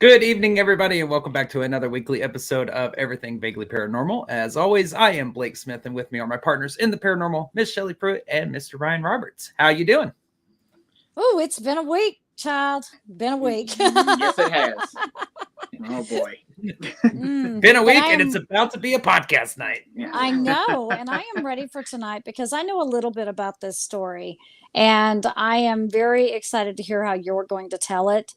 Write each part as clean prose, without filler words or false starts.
Good evening, everybody, and welcome back to another weekly episode of Everything Vaguely Paranormal. As always, I am Blake Smith, and with me are my partners in the paranormal, Miss Shelley Pruitt and Mr. Ryan Roberts. How you doing? Oh, it's been a week, child. Been a week. Yes, it has. Oh boy. Been a week, and it's about to be a podcast night. Yeah. I know, and I am ready for tonight because I know a little bit about this story, and I am very excited to hear how you're going to tell it.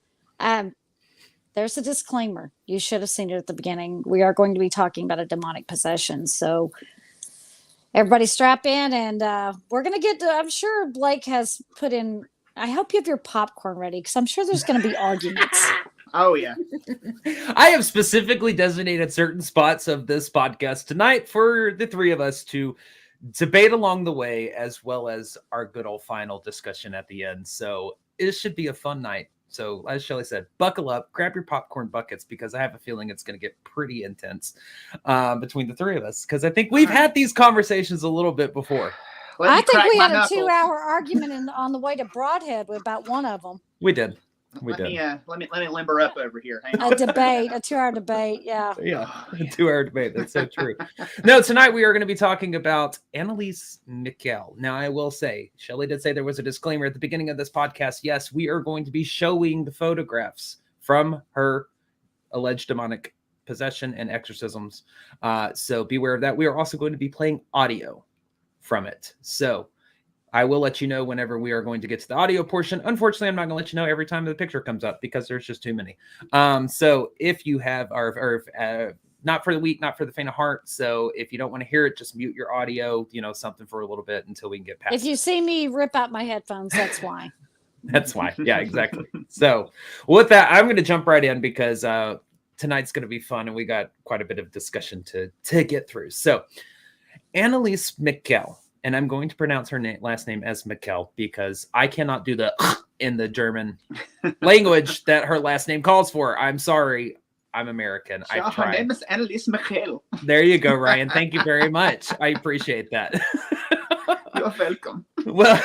There's a disclaimer. You should have seen it at the beginning. We are going to be talking about a demonic possession, so everybody strap in, and we're going to get to, I'm sure Blake has put in. I hope you have your popcorn ready because I'm sure there's going to be arguments. Oh yeah. I have specifically designated certain spots of this podcast tonight for the three of us to debate along the way, as well as our good old final discussion at the end. So it should be a fun night. So as Shelley said, buckle up, grab your popcorn buckets, because I have a feeling it's going to get pretty intense between the three of us. Because I think we've had these conversations a little bit before. I think we had a 2-hour argument on the way to Broadhead about one of them. We did. Let me limber up over here. Hang on. A 2-hour debate. Yeah, a 2-hour debate. That's so true. No, tonight we are going to be talking about Anneliese Michel. Now, I will say, Shelley did say there was a disclaimer at the beginning of this podcast. Yes, we are going to be showing the photographs from her alleged demonic possession and exorcisms. So beware of that. We are also going to be playing audio from it. So I will let you know whenever we are going to get to the audio portion. Unfortunately, I'm not going to let you know every time the picture comes up because there's just too many. So if you have not for the weak, not for the faint of heart. So if you don't want to hear it, just mute your audio, something for a little bit until we can get past If you see me rip out my headphones, that's why. That's why. Yeah, exactly. So with that, I'm going to jump right in because tonight's going to be fun and we got quite a bit of discussion to get through. So Anneliese Michel. And I'm going to pronounce her last name as Michel because I cannot do the in the German language that her last name calls for. I'm sorry. I'm American. I've tried. Her name is Anneliese Michel. There you go, Ryan. Thank you very much. I appreciate that. You're welcome. Well,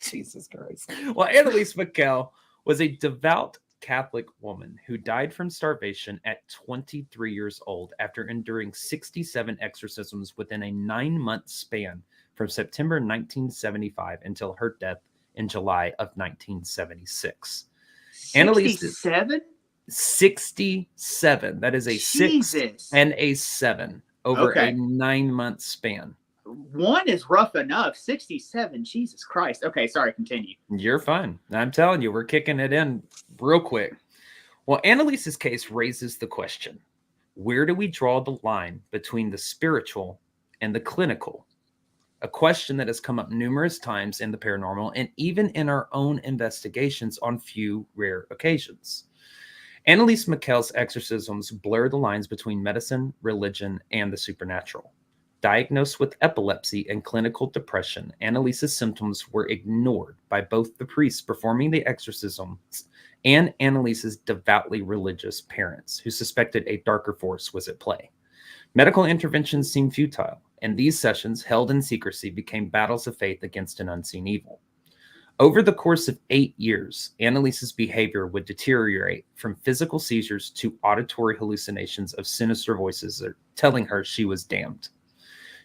Jesus Christ. Well, Anneliese Michel was a devout Catholic woman who died from starvation at 23 years old after enduring 67 exorcisms within a 9-month span from September 1975 until her death in July of 1976. 67? 67. That is a Jesus. 6 and a 7 over a 9-month span. One is rough enough. 67. Jesus Christ. Okay, sorry, continue. You're fine. I'm telling you, we're kicking it in real quick. Well, Anneliese's case raises the question, where do we draw the line between the spiritual and the clinical? A question that has come up numerous times in the paranormal and even in our own investigations on few rare occasions. Anneliese Michel's exorcisms blur the lines between medicine, religion, and the supernatural. Diagnosed with epilepsy and clinical depression, Anneliese's symptoms were ignored by both the priests performing the exorcisms and Anneliese's devoutly religious parents, who suspected a darker force was at play. Medical interventions seemed futile, and these sessions, held in secrecy, became battles of faith against an unseen evil. Over the course of 8 years, Anneliese's behavior would deteriorate from physical seizures to auditory hallucinations of sinister voices telling her she was damned.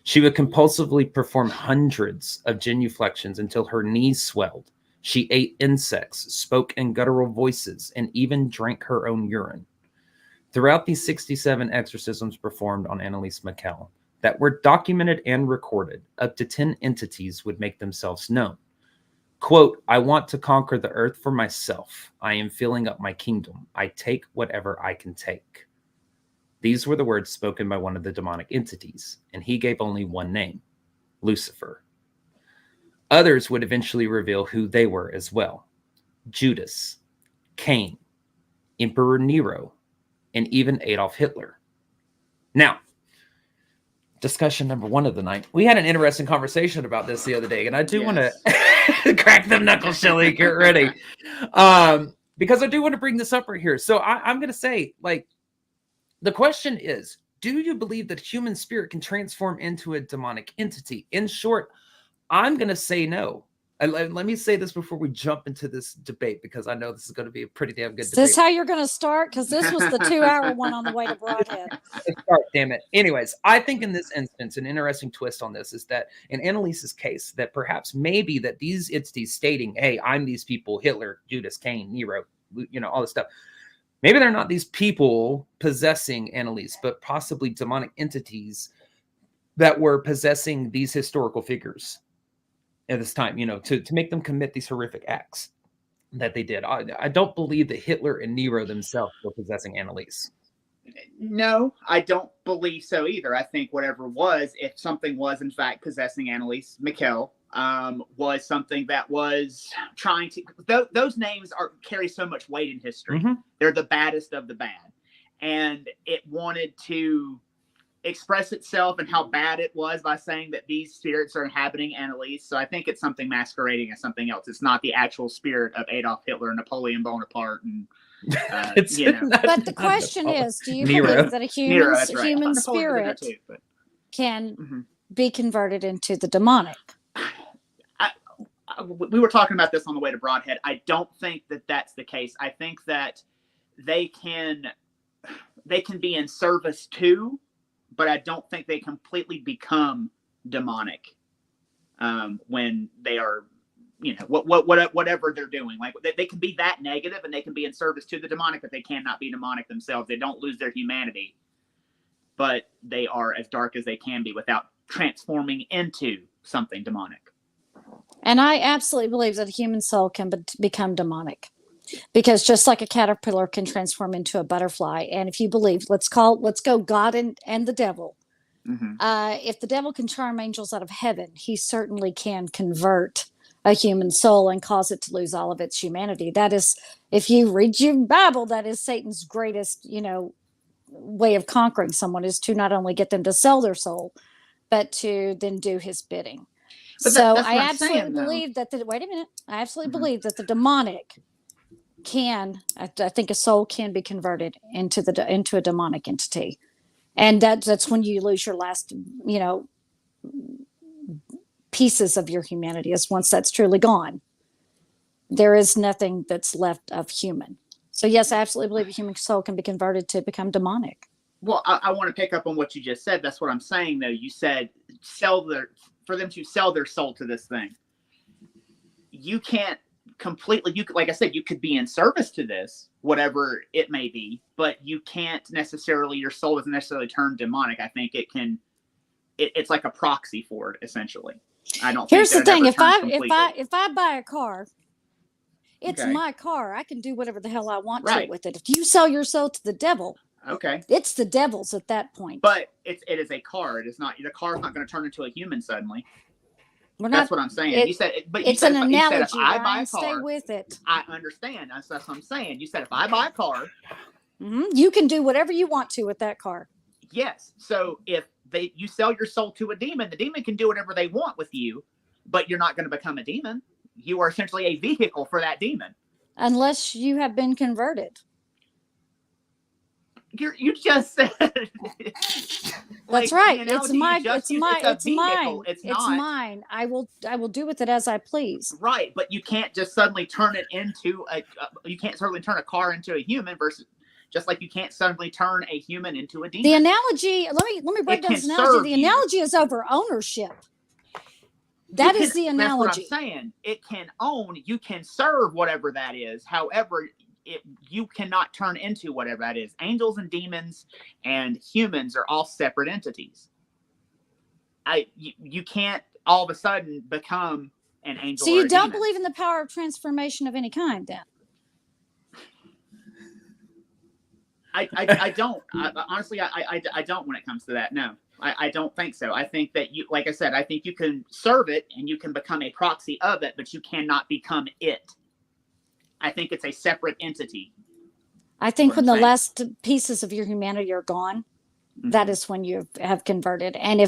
She would compulsively perform hundreds of genuflections until her knees swelled. She ate insects, spoke in guttural voices, and even drank her own urine. Throughout these 67 exorcisms performed on Anneliese Michel that were documented and recorded, up to 10 entities would make themselves known. Quote, "I want to conquer the earth for myself. I am filling up my kingdom. I take whatever I can take." These were the words spoken by one of the demonic entities, and he gave only one name, Lucifer. Others would eventually reveal who they were as well: Judas, Cain, Emperor Nero, and even Adolf Hitler. Now, discussion number one of the night. We had an interesting conversation about this the other day, and I do want to crack them knuckles, Shelley. Get ready. Because I do want to bring this up right here. So I'm going to say, the question is, do you believe that human spirit can transform into a demonic entity? In short, I'm going to say no. Let me say this before we jump into this debate, because I know this is going to be a pretty damn good Is debate. this how you're going to start? Because this was the 2-hour one on the way to Broadhead. Let's start, damn it. Anyways, I think in this instance, an interesting twist on this is that in Annelise's case, that perhaps maybe that these entities stating, hey, I'm these people, Hitler, Judas, Cain, Nero, all this stuff. Maybe they're not these people possessing Anneliese, but possibly demonic entities that were possessing these historical figures at this time, to make them commit these horrific acts that they did. I don't believe that Hitler and Nero themselves were possessing Anneliese. No, I don't believe so either. I think whatever was, if something was in fact possessing Anneliese Michel, was something that was trying to. Those names carry so much weight in history. Mm-hmm. They're the baddest of the bad, and it wanted to express itself and how bad it was by saying that these spirits are inhabiting Anneliese. So I think it's something masquerading as something else. It's not the actual spirit of Adolf Hitler and Napoleon Bonaparte and. But the question is, do you Nero. believe that a Nero, that's right. human Napoleon was in there spirit too, but- can be converted into the demonic? We were talking about this on the way to Broadhead. I don't think that that's the case. I think that they can be in service to, but I don't think they completely become demonic when they are, whatever they're doing. Like they can be that negative and they can be in service to the demonic, but they cannot be demonic themselves. They don't lose their humanity, but they are as dark as they can be without transforming into something demonic. And I absolutely believe that a human soul can become demonic, because just like a caterpillar can transform into a butterfly. And if you believe, let's go God and the devil. Mm-hmm. If the devil can charm angels out of heaven, he certainly can convert a human soul and cause it to lose all of its humanity. That is, if you read your Bible, that is Satan's greatest, way of conquering someone, is to not only get them to sell their soul, but to then do his bidding. But so that's I what I'm absolutely saying, believe that wait a minute. I absolutely Mhm. believe that the demonic can, I think a soul can be converted into a demonic entity. And that's when you lose your last, pieces of your humanity, is once that's truly gone. There is nothing that's left of human. So yes, I absolutely believe a human soul can be converted to become demonic. Well, I want to pick up on what you just said. That's what I'm saying, though. You said for them to sell their soul to this thing. You can't completely, like I said, you could be in service to this, whatever it may be, but you can't necessarily, your soul doesn't necessarily turn demonic. I think it's like a proxy for it, essentially. I don't Here's the think thing. If completely. I buy a car, it's Okay. my car. I can do whatever the hell I want to Right. with it. If you sell your soul to the devil, Okay. it's the devil's at that point. But it is a car. It is not, the car's not going to turn into a human suddenly. We're That's not, what I'm saying. You said, but you it's said, an you said analogy. if I buy Ryan, a car, stay with it. I understand. That's what I'm saying. You said if I buy a car, You can do whatever you want to with that car. yes. So if you sell your soul to a demon, the demon can do whatever they want with you, but you're not going to become a demon. You are essentially a vehicle for that demon. Unless you have been converted. You just said. That's right. It's mine. It's not mine. I will do with it as I please. right, but you can't just suddenly turn it into you can't suddenly turn a car into a human, versus just like you can't suddenly turn a human into a demon. The analogy. Let me break down this analogy. The analogy is over ownership. That is the analogy. That's what I'm saying. It can own. You can serve whatever that is. However, you cannot turn into whatever that is. Angels and demons and humans are all separate entities. You can't all of a sudden become an angel. So you don't demon. believe in the power of transformation of any kind, then? I don't. Honestly, I don't when it comes to that. No, I don't think so. I think that like I said, I think you can serve it and you can become a proxy of it, but you cannot become it. I think it's a separate entity. I think when the last pieces of your humanity are gone, Mm-hmm. that is when you have converted. And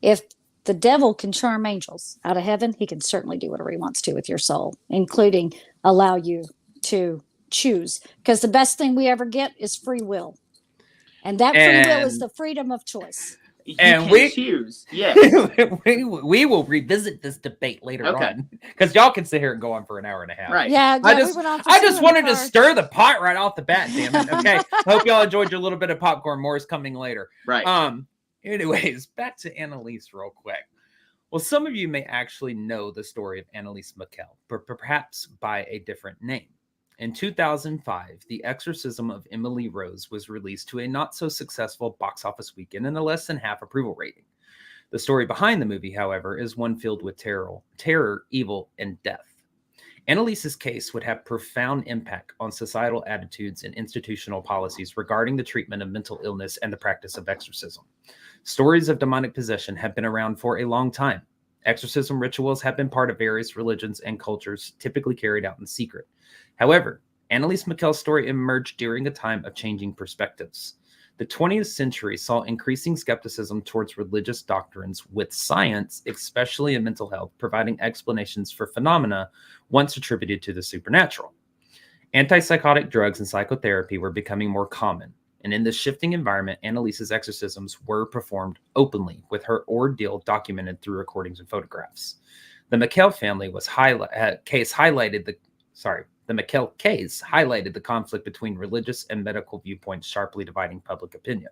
if the devil can charm angels out of heaven, he can certainly do whatever he wants to with your soul, including allow you to choose. Because the best thing we ever get is free will. And that free will is the freedom of choice. You And can we- choose. Yes. we will revisit this debate later Okay. on, because y'all can sit here and go on for an hour and a half. Right. Yeah, I we just, went on for I two just in the wanted to car. stir the pot right off the bat. Damn it. Okay. I hope y'all enjoyed your little bit of popcorn. More is coming later. Right. Anyways, back to Anneliese real quick. Well, some of you may actually know the story of Anneliese Michel, but perhaps by a different name. In 2005, The Exorcism of Emily Rose was released to a not-so-successful box office weekend and a less than half approval rating. The story behind the movie, however, is one filled with terror, evil, and death. Anneliese's case would have profound impact on societal attitudes and institutional policies regarding the treatment of mental illness and the practice of exorcism. Stories of demonic possession have been around for a long time. Exorcism rituals have been part of various religions and cultures, typically carried out in secret. However, Anneliese Michel's story emerged during a time of changing perspectives. The 20th century saw increasing skepticism towards religious doctrines, with science, especially in mental health, providing explanations for phenomena once attributed to the supernatural. Antipsychotic drugs and psychotherapy were becoming more common, and in this shifting environment, Anneliese's exorcisms were performed openly, with her ordeal documented through recordings and photographs. The Michel family case highlighted the conflict between religious and medical viewpoints, sharply dividing public opinion.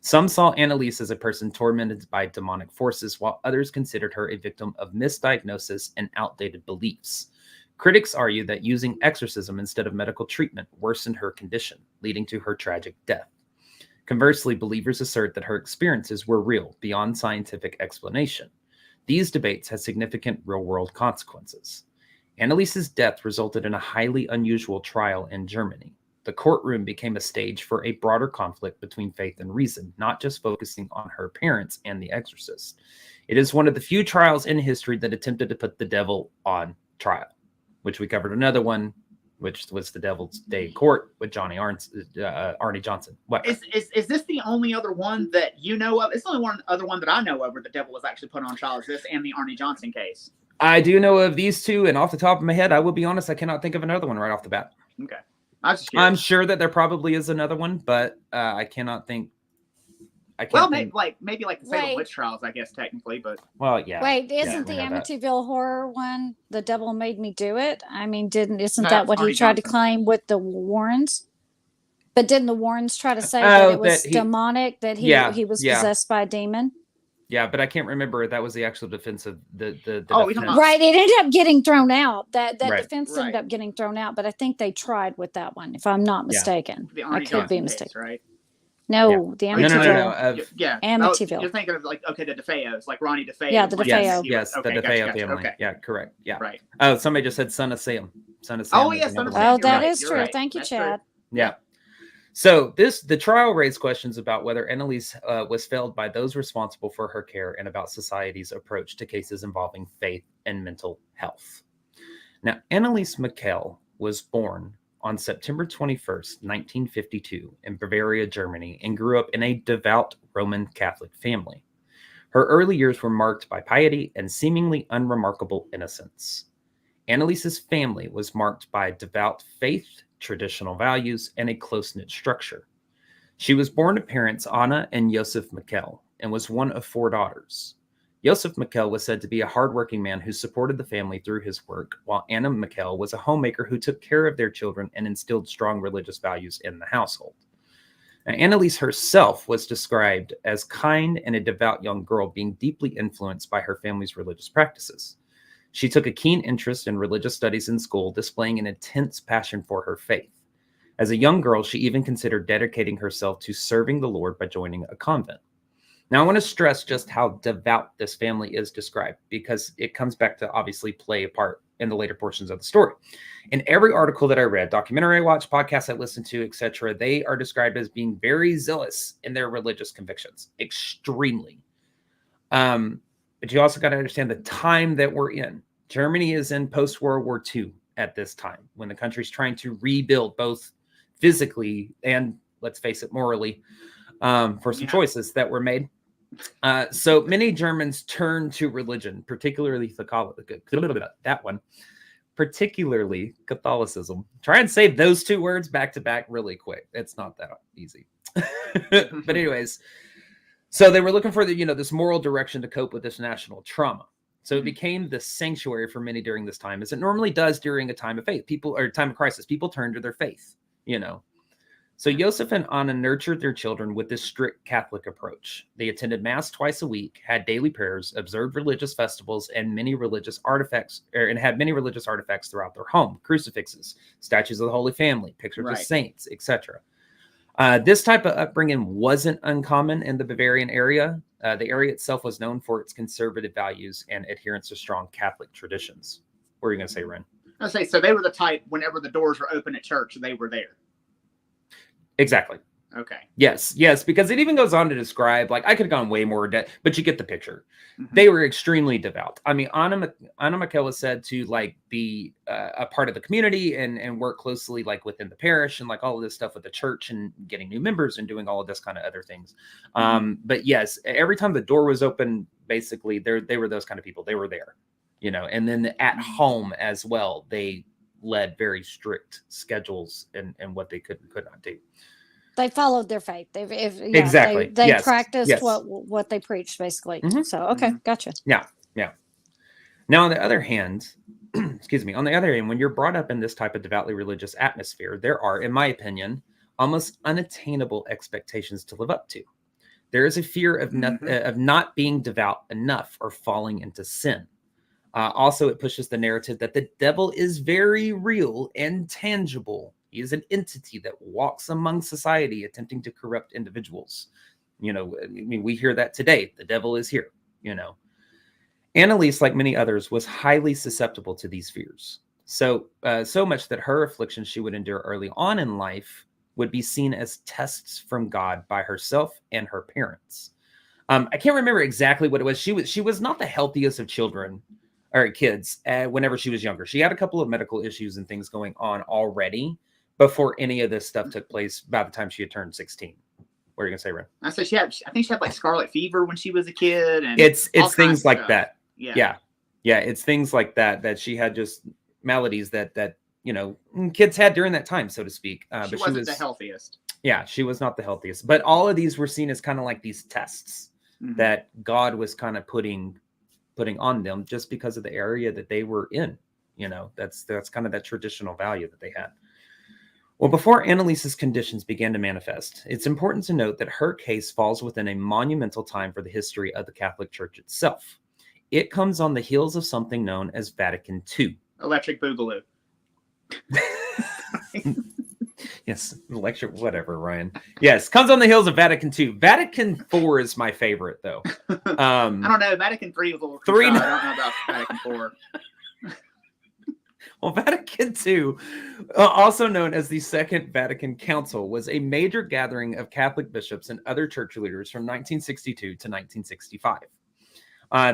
Some saw Anneliese as a person tormented by demonic forces, while others considered her a victim of misdiagnosis and outdated beliefs. Critics argue that using exorcism instead of medical treatment worsened her condition, leading to her tragic death. Conversely, believers assert that her experiences were real, beyond scientific explanation. These debates had significant real-world consequences. Anneliese's death resulted in a highly unusual trial in Germany. The courtroom became a stage for a broader conflict between faith and reason, not just focusing on her parents and the exorcist. It is one of the few trials in history that attempted to put the devil on trial, which we covered another one, which was the Devil's Day in Court with Arnie Johnson. What? Is this the only other one that you know of? It's the only other one that I know of where the devil was actually put on trial. Is this and the Arnie Johnson case? I do know of these two, and off the top of my head, I will be honest, I cannot think of another one right off the bat. Okay. I was just curious. I'm sure that there probably is another one, but I cannot think. Maybe like the Salem Wait. witch trials, I guess technically, but yeah. Wait, Yeah, isn't we the know that. Amityville horror one "The Devil Made Me Do It"? I mean, isn't No, that what that's he Arnie tried to Johnson. claim with the Warrens? But didn't the Warrens try to say Oh, that it was that he- demonic, that he Yeah, was yeah. possessed by a demon? Yeah, but I can't remember if that was the actual defense of the Oh, we defense. don't know. Right, it ended up getting thrown out. That Right. defense Right. ended up getting thrown out, but I think they tried with that one, if I'm not mistaken. the I Arnie could Johnson be case, mistaken. right? No, the No, Amityville. Yeah. Amityville. You're thinking of like the DeFeos, like Ronnie DeFeo. Yeah, the like, DeFeo. Yes, Okay, the gotcha, DeFeo gotcha, family. Okay. Yeah, correct. Yeah. Right. Oh, somebody just said Son of Sam. Son of Sam. Oh, is yeah, another Son of one. Sam. Oh, You're that right, is you're true. right. Thank you, That's true. Chad. Yeah. So the trial raised questions about whether Anneliese was failed by those responsible for her care and about society's approach to cases involving faith and mental health. Now, Anneliese Michel was born on September 21st, 1952 in Bavaria, Germany, and grew up in a devout Roman Catholic family. Her early years were marked by piety and seemingly unremarkable innocence. Anneliese's family was marked by devout faith, traditional values, and a close-knit structure. She was born to parents Anna and Josef Michel and was one of 4 daughters. Josef Michel was said to be a hardworking man who supported the family through his work, while Anna Michel was a homemaker who took care of their children and instilled strong religious values in the household. Now, Anneliese herself was described as kind and a devout young girl, being deeply influenced by her family's religious practices. She took a keen interest in religious studies in school, displaying an intense passion for her faith. As a young girl, she even considered dedicating herself to serving the Lord by joining a convent. Now, I want to stress just how devout this family is described, because it comes back to obviously play a part in the later portions of the story. In every article that I read, documentary I watched, podcasts I listened to, etc., they are described as being very zealous in their religious convictions, extremely. But you also got to understand the time that we're in. Germany is in post-World War II at this time, when the country's trying to rebuild both physically and, let's face it, morally, for some choices that were made. So many Germans turned to religion, particularly particularly Catholicism. Try and say those 2 words back to back really quick. It's not that easy. But anyways, So they were looking for this moral direction to cope with this national trauma. So it Mhm. became the sanctuary for many during this time, as it normally does during a time of faith. Time of crisis. People turn to their faith, So Joseph and Anna nurtured their children with this strict Catholic approach. They attended Mass twice a week, had daily prayers, observed religious festivals, and had many religious artifacts throughout their home: crucifixes, statues of the Holy Family, pictures of Right. saints, etc. This type of upbringing wasn't uncommon in the Bavarian area. The area itself was known for its conservative values and adherence to strong Catholic traditions. What are you going to say, Ren? I say, so they were the type, whenever the doors were open at church, they were there. Exactly. Okay. Yes, because it even goes on to describe, like, I could have gone way more depth, but you get the picture. Mm-hmm. They were extremely devout. I mean, Anna Michel was said to like be a part of the community and work closely like within the parish and like all of this stuff with the church and getting new members and doing all of this kind of other things. But yes, every time the door was open, basically they were those kind of people. They were there, and then at home as well, they led very strict schedules and what they could and could not do. They followed their faith. Exactly. They Yes. practiced Yes. what they preached, basically. Mhm. So, okay, gotcha. Yeah. Now, on the other hand, when you're brought up in this type of devoutly religious atmosphere, there are, in my opinion, almost unattainable expectations to live up to. There is a fear of not being devout enough or falling into sin. Also, it pushes the narrative that the devil is very real and tangible. He is an entity that walks among society, attempting to corrupt individuals. We hear that today. The devil is here. Anneliese, like many others, was highly susceptible to these fears. So much that her affliction she would endure early on in life would be seen as tests from God by herself and her parents. I can't remember exactly what it was. She was not the healthiest of children or kids whenever she was younger. She had a couple of medical issues and things going on already before any of this stuff took place by the time she had turned 16. What are you gonna say, Ren? I think she had like scarlet fever when she was a kid, and it's things like that. Yeah. It's things like that she had just maladies that kids had during that time, so to speak. But she was the healthiest. Yeah, she was not the healthiest. But all of these were seen as kind of like these tests that God was kind of putting on them just because of the area that they were in. That's kind of that traditional value that they had. Well, before Anneliese's conditions began to manifest, it's important to note that her case falls within a monumental time for the history of the Catholic Church itself. It comes on the heels of something known as Vatican II. Electric Boogaloo. Yes, electric, whatever, Ryan. Yes, comes on the heels of Vatican II. Vatican IV is my favorite, though. I don't know. Vatican III was a little contrived. I don't know about Vatican IV. Well, Vatican II, also known as the Second Vatican Council, was a major gathering of Catholic bishops and other church leaders from 1962 to 1965.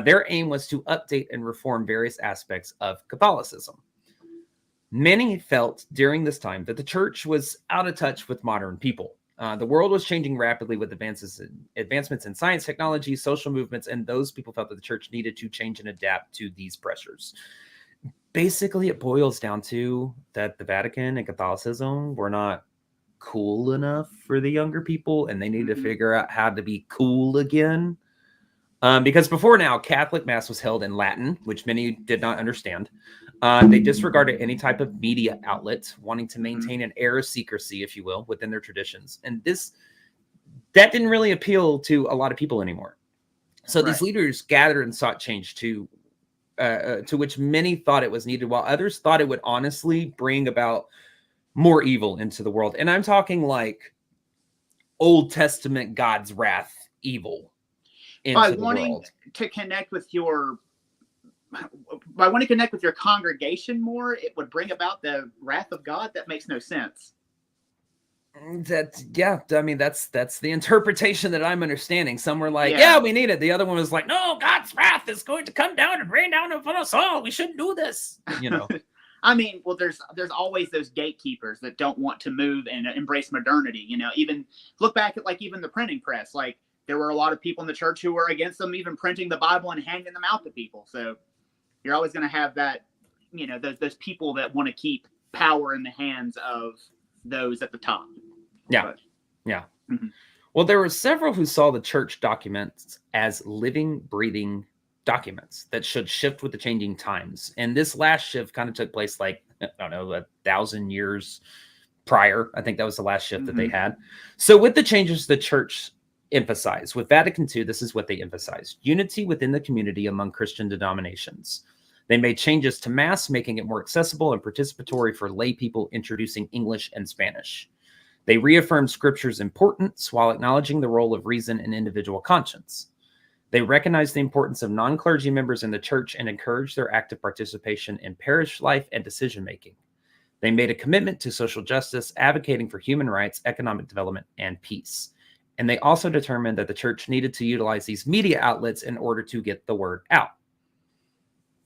Their aim was to update and reform various aspects of Catholicism. Many felt during this time that the church was out of touch with modern people. The world was changing rapidly with advancements in science, technology, social movements, and those people felt that the church needed to change and adapt to these pressures. Basically, it boils down to that the Vatican and Catholicism were not cool enough for the younger people, and they need to figure out how to be cool again. Because before now, Catholic Mass was held in Latin, which many did not understand. They disregarded any type of media outlet, wanting to maintain an air of secrecy, if you will, within their traditions. And that didn't really appeal to a lot of people anymore. So these leaders gathered and sought change to which many thought it was needed, while others thought it would honestly bring about more evil into the world. And I'm talking like Old Testament God's wrath evil into the world. To connect with your congregation more, it would bring about the wrath of God. That makes no sense. That's the interpretation that I'm understanding. Some were like, we need it. The other one was like, no, God's wrath is going to come down and rain down upon us all. We shouldn't do this. I mean, well, there's always those gatekeepers that don't want to move and embrace modernity. Even look back at even the printing press. Like, there were a lot of people in the church who were against them even printing the Bible and handing them out to people. So you're always going to have that, those people that want to keep power in the hands of those at the top. Yeah. Well, there were several who saw the church documents as living, breathing documents that should shift with the changing times. And this last shift kind of took place like, I don't know, 1,000 years prior. I think that was the last shift that they had. So with the changes the church emphasized, with Vatican II, this is what they emphasized: unity within the community among Christian denominations. They made changes to Mass, making it more accessible and participatory for lay people, introducing English and Spanish. They reaffirmed Scripture's importance while acknowledging the role of reason and individual conscience. They recognized the importance of non-clergy members in the church and encouraged their active participation in parish life and decision-making. They made a commitment to social justice, advocating for human rights, economic development, and peace. And they also determined that the church needed to utilize these media outlets in order to get the word out.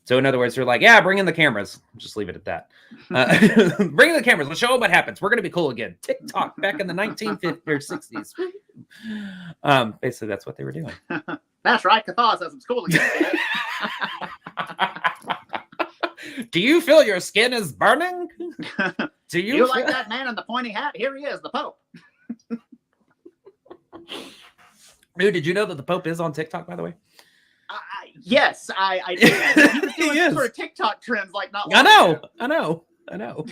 So in other words, they're like, yeah, bring in the cameras. Just leave it at that. Bring in the cameras. Let's show them what happens. We're going to be cool again. TikTok back in the 1950s or 60s. Basically, that's what they were doing. That's right. Catholicism's cool again. Do you feel your skin is burning? Do You like that man in the pointy hat? Here he is, the Pope. Dude, did you know that the Pope is on TikTok, by the way? Yes, I did. He was doing some sort of TikTok trends like not long ago. I know.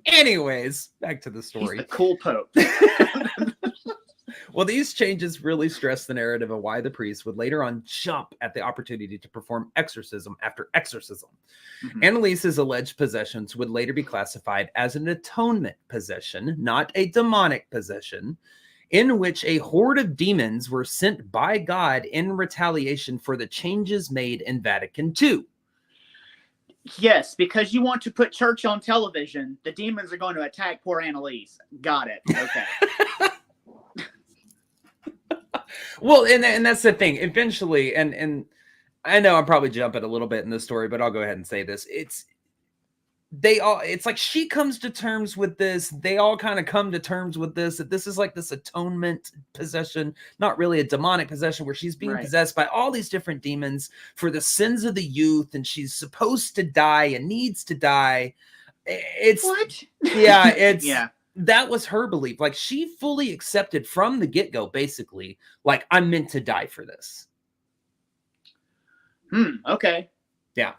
Anyways, back to the story. He's the cool Pope. Well, these changes really stress the narrative of why the priest would later on jump at the opportunity to perform exorcism after exorcism. Anneliese's alleged possessions would later be classified as an atonement possession, not a demonic possession, in which a horde of demons were sent by God in retaliation for the changes made in Vatican II. Yes, because you want to put church on television, the demons are going to attack poor Anneliese. Got it. Okay. Well, and that's the thing. Eventually, and I know I'm probably jumping a little bit in this story, but I'll go ahead and say this. It's like she comes to terms with this. They all kind of come to terms with this, that this is like this atonement possession, not really a demonic possession, where she's being possessed by all these different demons for the sins of the youth, and she's supposed to die and needs to die. It's what? Yeah, it's yeah. That was her belief. Like, she fully accepted from the get-go, basically, like, I'm meant to die for this. Okay. Yeah.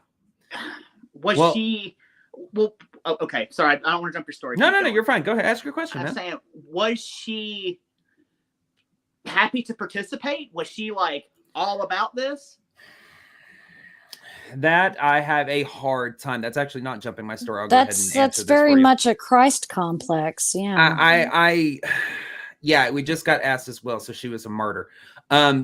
Was she... Well, okay. Sorry, I don't want to jump your story. No, you're fine. Go ahead. Ask your question, I'm saying, was she happy to participate? Was she, like, all about this? That I have a hard time. That's actually not jumping my story. I'll go ahead and answer that's this very for you. much a Christ complex. Yeah. Yeah, we just got asked as well. So she was a martyr.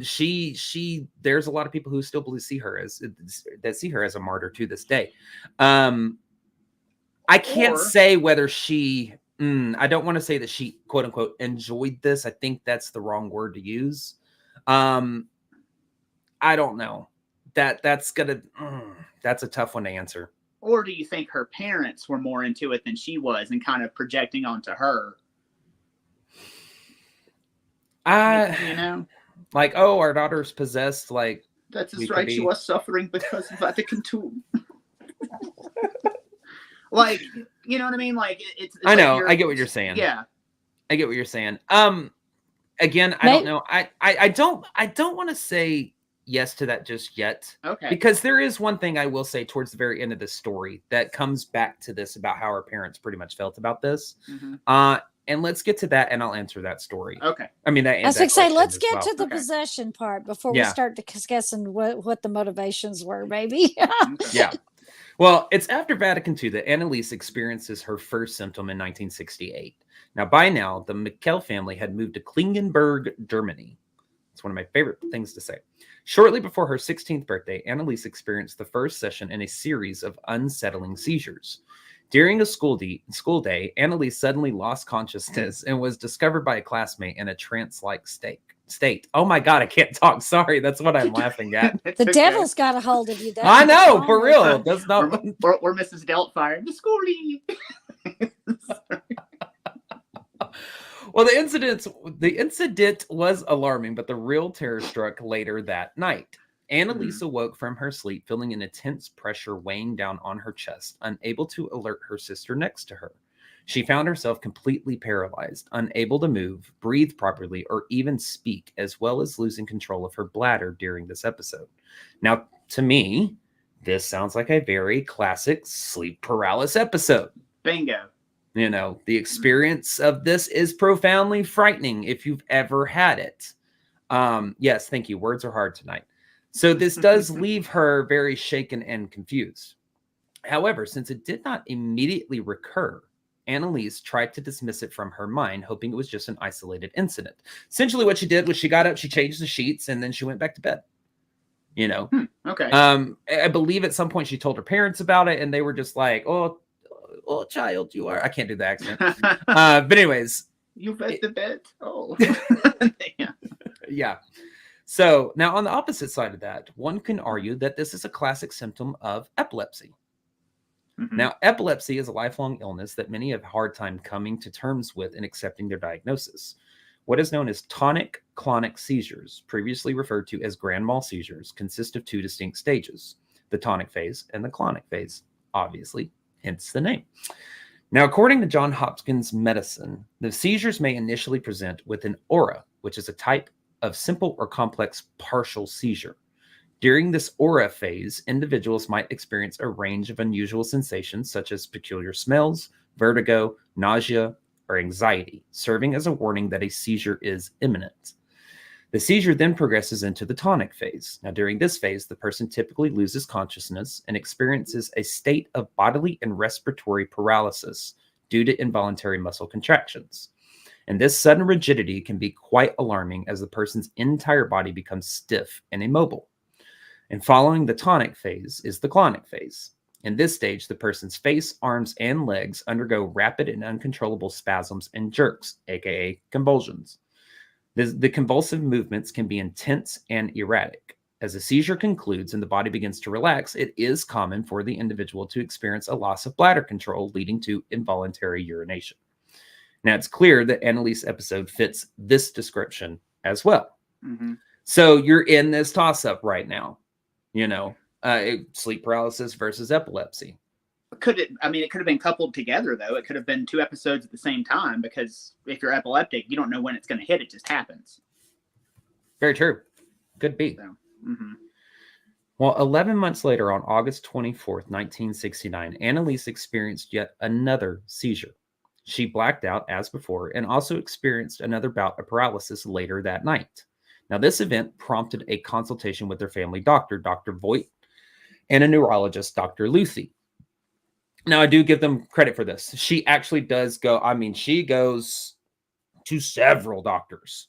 She there's a lot of people who still see her as a martyr to this day. I can't say whether she, I don't want to say that she, quote unquote, enjoyed this. I think that's the wrong word to use. I don't know. That's a tough one to answer. Or do you think her parents were more into it than she was and kind of projecting onto her? You know? Like, oh, our daughter's possessed. Like, that is right. She was suffering because of Vatican II. Like, you know what I mean? Like, it's I know. I get what you're saying. Yeah. I get what you're saying. Again, I don't know. I don't want to say yes to that just yet. Okay. Because there is one thing I will say towards the very end of this story that comes back to this about how our parents pretty much felt about this. And let's get to that, and I'll answer that story. Okay. I mean, I was going to say, let's get to the possession part before we start discussing what the motivations were, maybe. Yeah. Well, it's after Vatican II that Anneliese experiences her first symptom in 1968. Now, by now, the Michel family had moved to Klingenberg, Germany. It's one of my favorite things to say. Shortly before her 16th birthday, Anneliese experienced the first session in a series of unsettling seizures. During a school day, Anneliese suddenly lost consciousness and was discovered by a classmate in a trance-like state. Oh my God, I can't talk. Sorry, that's what I'm laughing at. The devil's got a hold of you. I know, for real. That's not. We're Mrs. Doubtfire. The schoolie. Well, the incident was alarming, but the real terror struck later that night. Anneliese awoke from her sleep, feeling an intense pressure weighing down on her chest, unable to alert her sister next to her. She found herself completely paralyzed, unable to move, breathe properly, or even speak, as well as losing control of her bladder during this episode. Now, to me, this sounds like a very classic sleep paralysis episode. Bingo. You know, the experience of this is profoundly frightening if you've ever had it. Yes, thank you. Words are hard tonight. So this does leave her very shaken and confused. However, since it did not immediately recur, Anneliese tried to dismiss it from her mind, hoping it was just an isolated incident. Essentially, what she did was she got up, she changed the sheets, and then she went back to bed. You know? Okay. I believe at some point she told her parents about it, and they were just like, oh, child, you are. I can't do the accent. But anyways. You fed the bed? Oh. Yeah. Yeah. So now on the opposite side of that, one can argue that this is a classic symptom of epilepsy. Mm-hmm. Now, epilepsy is a lifelong illness that many have a hard time coming to terms with and accepting their diagnosis. What is known as tonic-clonic seizures, previously referred to as grand mal seizures, consist of two distinct stages, the tonic phase and the clonic phase, obviously, hence the name. Now, according to Johns Hopkins Medicine, the seizures may initially present with an aura, which is a type of simple or complex partial seizure. During this aura phase, individuals might experience a range of unusual sensations such as peculiar smells, vertigo, nausea, or anxiety, serving as a warning that a seizure is imminent. The seizure then progresses into the tonic phase. Now, during this phase, the person typically loses consciousness and experiences a state of bodily and respiratory paralysis due to involuntary muscle contractions. And this sudden rigidity can be quite alarming as the person's entire body becomes stiff and immobile. And following the tonic phase is the clonic phase. In this stage, the person's face, arms, and legs undergo rapid and uncontrollable spasms and jerks, aka convulsions. The convulsive movements can be intense and erratic. As the seizure concludes and the body begins to relax, it is common for the individual to experience a loss of bladder control, leading to involuntary urination. Now, it's clear that Anneliese's episode fits this description as well. Mm-hmm. So you're in this toss-up right now, you know, sleep paralysis versus epilepsy. It could have been coupled together, though. It could have been two episodes at the same time, because if you're epileptic, you don't know when it's going to hit. It just happens. Very true. Could be. So, mm-hmm. Well, 11 months later, on August 24th, 1969, Anneliese experienced yet another seizure. She blacked out as before and also experienced another bout of paralysis later that night. Now, this event prompted a consultation with their family doctor, Dr. Voigt, and a neurologist, Dr. Lucy. Now, I do give them credit for this. She actually does go, she goes to several doctors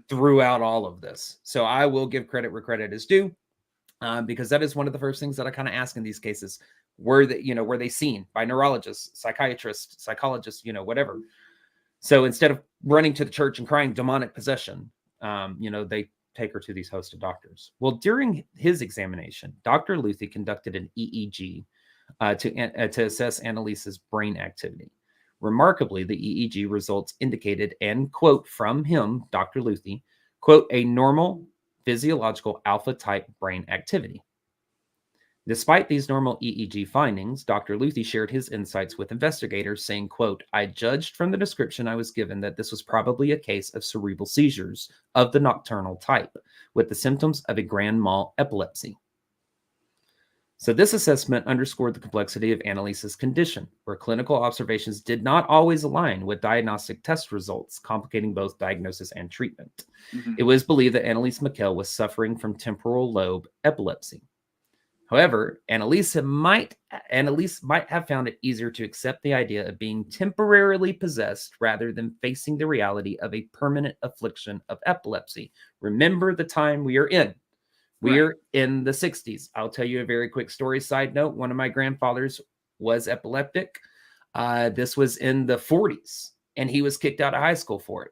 throughout all of this. So I will give credit where credit is due, because that is one of the first things that I kind of ask in these cases. Were they seen by neurologists, psychiatrists, psychologists, whatever. So instead of running to the church and crying demonic possession, they take her to these hosted doctors. Well, during his examination, Dr. Luthi conducted an EEG to assess Anneliese's brain activity. Remarkably, the EEG results indicated, and quote from him, Dr. Luthi, quote, a normal physiological alpha-type brain activity. Despite these normal EEG findings, Dr. Luthi shared his insights with investigators, saying, quote, I judged from the description I was given that this was probably a case of cerebral seizures of the nocturnal type, with the symptoms of a grand mal epilepsy. So this assessment underscored the complexity of Anneliese's condition, where clinical observations did not always align with diagnostic test results, complicating both diagnosis and treatment. Mm-hmm. It was believed that Anneliese Michel was suffering from temporal lobe epilepsy. However, Anneliese might have found it easier to accept the idea of being temporarily possessed rather than facing the reality of a permanent affliction of epilepsy. Remember the time we are in. We're in the 60s. I'll tell you a very quick story. Side note, one of my grandfathers was epileptic. This was in the 40s, and he was kicked out of high school for it.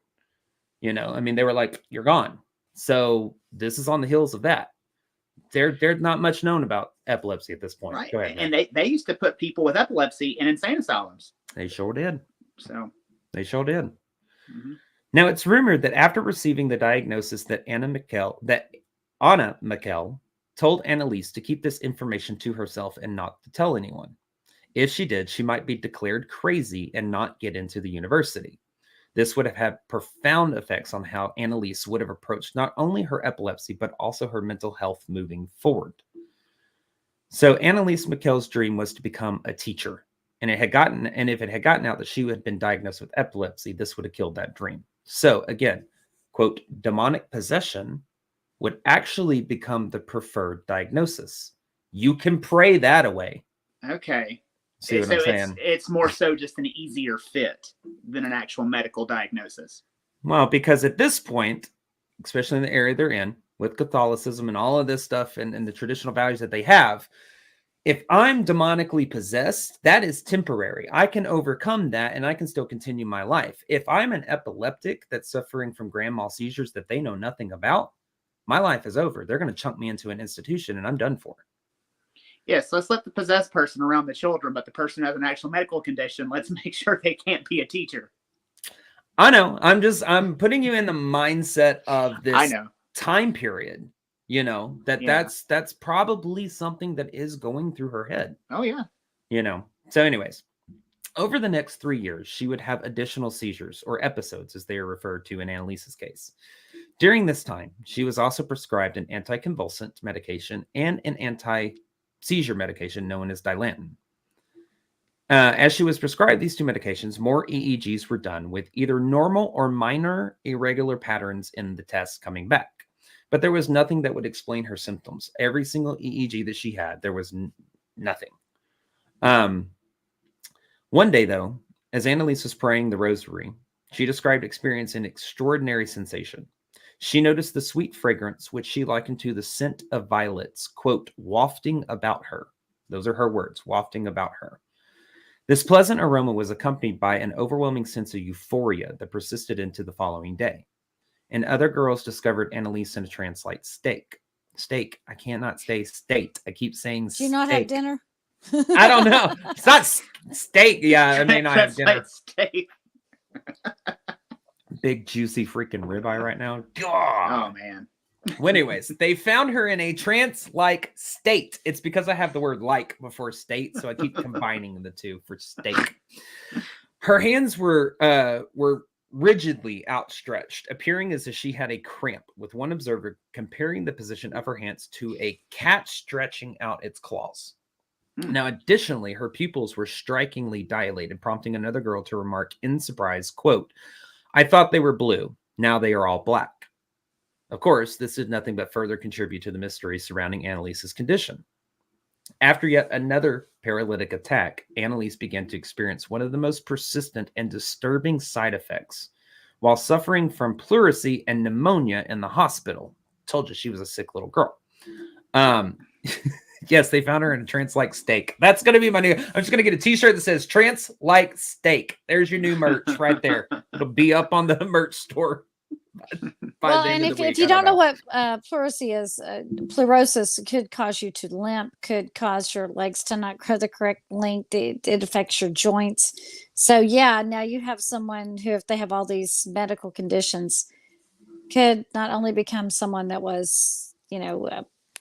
They were like, you're gone. So this is on the heels of that. There's not much known about epilepsy at this point. Right. Go ahead, and they used to put people with epilepsy in insane asylums. They sure did. They sure did. Mm-hmm. Now, it's rumored that after receiving the diagnosis that Anna Michel told Anneliese to keep this information to herself and not to tell anyone. If she did, she might be declared crazy and not get into the university. This would have had profound effects on how Anneliese would have approached not only her epilepsy, but also her mental health moving forward. So Anneliese Michel's dream was to become a teacher. And if it had gotten out that she had been diagnosed with epilepsy, this would have killed that dream. So again, quote, demonic possession would actually become the preferred diagnosis. You can pray that away. Okay. See what I'm saying? It's more so just an easier fit than an actual medical diagnosis. Well, because at this point, especially in the area they're in, with Catholicism and all of this stuff and the traditional values that they have, if I'm demonically possessed, that is temporary. I can overcome that and I can still continue my life. If I'm an epileptic that's suffering from grand mal seizures that they know nothing about, my life is over. They're going to chunk me into an institution and I'm done for. Yes, let's let the possessed person around the children, but the person who has an actual medical condition, let's make sure they can't be a teacher. I know. I'm putting you in the mindset of this I know. time period, that's probably something that is going through her head. Oh, yeah. So anyways, over the next 3 years, she would have additional seizures or episodes, as they are referred to in Anneliese's case. During this time, she was also prescribed an anticonvulsant medication and an anti-seizure medication known as Dilantin. As she was prescribed these two medications, more EEGs were done with either normal or minor irregular patterns in the tests coming back. But there was nothing that would explain her symptoms. Every single EEG that she had, there was nothing. One day, though, as Anneliese was praying the rosary, she described experiencing extraordinary sensation. She noticed the sweet fragrance, which she likened to the scent of violets, quote, wafting about her. Those are her words, wafting about her. This pleasant aroma was accompanied by an overwhelming sense of euphoria that persisted into the following day. And other girls discovered Anneliese in a trance-like state. I cannot say state. I keep saying Do you not have dinner? I don't know. It's not steak. Yeah, I may not have dinner. Steak. Big, juicy freaking ribeye right now. Oh, man. Well, anyways, they found her in a trance-like state. It's because I have the word like before state, so I keep combining the two for steak. Her hands were rigidly outstretched, appearing as if she had a cramp, with one observer comparing the position of her hands to a cat stretching out its claws. Now, additionally, her pupils were strikingly dilated, prompting another girl to remark in surprise, quote, I thought they were blue. Now they are all black. Of course, this did nothing but further contribute to the mystery surrounding Anneliese's condition. After yet another paralytic attack, Anneliese began to experience one of the most persistent and disturbing side effects while suffering from pleurisy and pneumonia in the hospital. Told you she was a sick little girl. Yes, they found her in a trance-like steak. That's going to be my new... I'm just going to get a t-shirt that says trance-like steak. There's your new merch right there. It'll be up on the merch store. Well, and if you don't know what pleurisy is, pleurosis could cause you to limp, could cause your legs to not grow the correct length. It affects your joints. So, yeah, now you have someone who, if they have all these medical conditions, could not only become someone that was,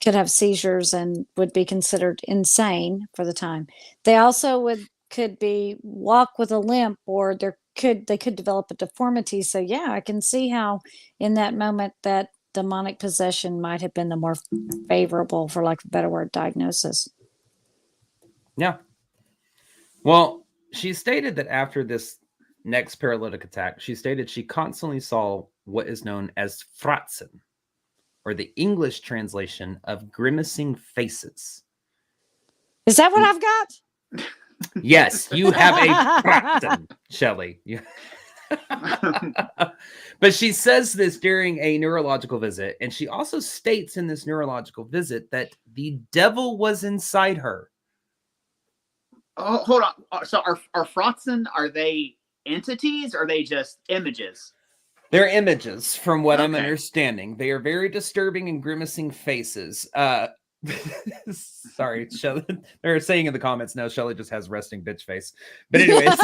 could have seizures and would be considered insane for the time. They also could walk with a limp, or they could develop a deformity. So yeah, I can see how in that moment that demonic possession might have been the more favorable, for lack of a better word, diagnosis. Yeah. Well, she stated that after this next paralytic attack, she stated she constantly saw what is known as fratsen, or the English translation of grimacing faces. Is that what I've got? Yes, you have a fratsen, Shelley. But she says this during a neurological visit, and she also states in this neurological visit that the devil was inside her. Oh, hold on. So are fratsen, are they entities, or are they just images? They're images, from what I'm understanding. They are very disturbing and grimacing faces. Sorry, Shelley. They're saying in the comments now Shelley just has resting bitch face. But anyways.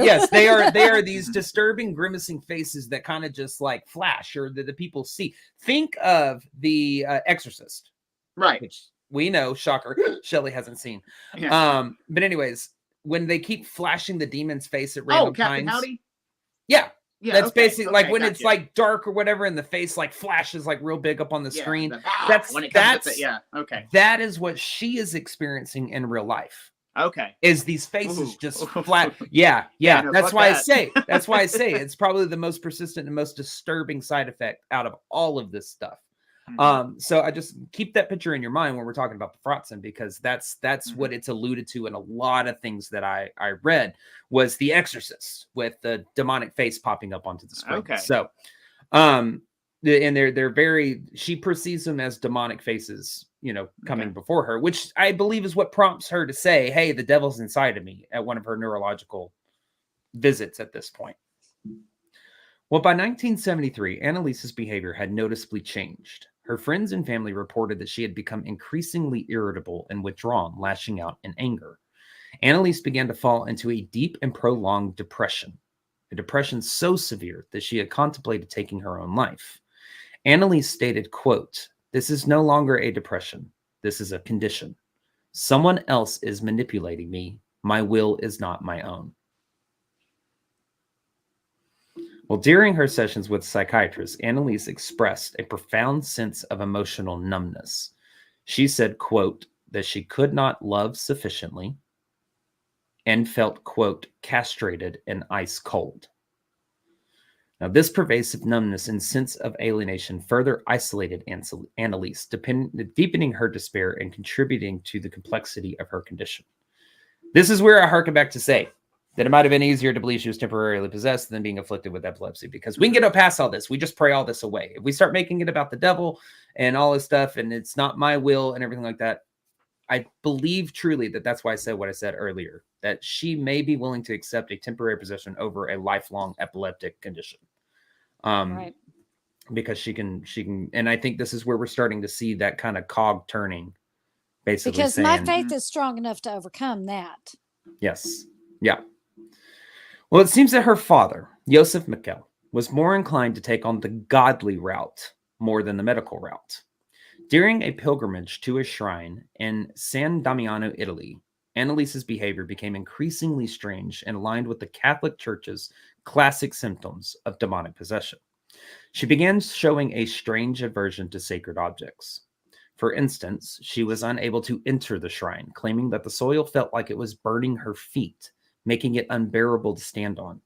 Yes, they are these disturbing, grimacing faces that kind of just like flash, or the people see. Think of the Exorcist. Right. Which we know, shocker, Shelley hasn't seen. Yeah. But anyways, when they keep flashing the demon's face at Oh, random Captain times, Howdy. yeah, Yeah, that's okay, basically like when it's gotcha. like dark or whatever, and the face like flashes like real big up on the screen. When it comes to yeah, okay. That is what she is experiencing in real life. Okay. Is these faces Ooh. just flat? Yeah. No, That's fuck why that. That's why I say it's probably the most persistent and most disturbing side effect out of all of this stuff. So I just keep that picture in your mind when we're talking about the Fratzen, because that's what it's alluded to in a lot of things that I read was the Exorcist with the demonic face popping up onto the screen. Okay. So, and they're very, she perceives them as demonic faces, you know, coming before her, which I believe is what prompts her to say, "Hey, the devil's inside of me," at one of her neurological visits at this point. Well, by 1973, Anneliese's behavior had noticeably changed. Her friends and family reported that she had become increasingly irritable and withdrawn, lashing out in anger. Anneliese began to fall into a deep and prolonged depression, a depression so severe that she had contemplated taking her own life. Anneliese stated, quote, "This is no longer a depression. This is a condition. Someone else is manipulating me. My will is not my own." Well, during her sessions with psychiatrists, Anneliese expressed a profound sense of emotional numbness. She said, quote, that she could not love sufficiently and felt, quote, castrated and ice cold. Now, this pervasive numbness and sense of alienation further isolated Anneliese, deepening her despair and contributing to the complexity of her condition. This is where I harken back to say that it might have been easier to believe she was temporarily possessed than being afflicted with epilepsy, because we can get past all this. We just pray all this away. If we start making it about the devil and all this stuff, and it's not my will and everything like that, I believe truly that that's why I said what I said earlier, that she may be willing to accept a temporary possession over a lifelong epileptic condition. Right. Because she can, and I think this is where we're starting to see that kind of cog turning, basically Because saying, my faith is strong enough to overcome that. Yes. Yeah. Well, it seems that her father, Joseph Michel, was more inclined to take on the godly route more than the medical route. During a pilgrimage to a shrine in San Damiano, Italy, Anneliese's behavior became increasingly strange and aligned with the Catholic Church's classic symptoms of demonic possession. She began showing a strange aversion to sacred objects. For instance, she was unable to enter the shrine, claiming that the soil felt like it was burning her feet, making it unbearable to stand on.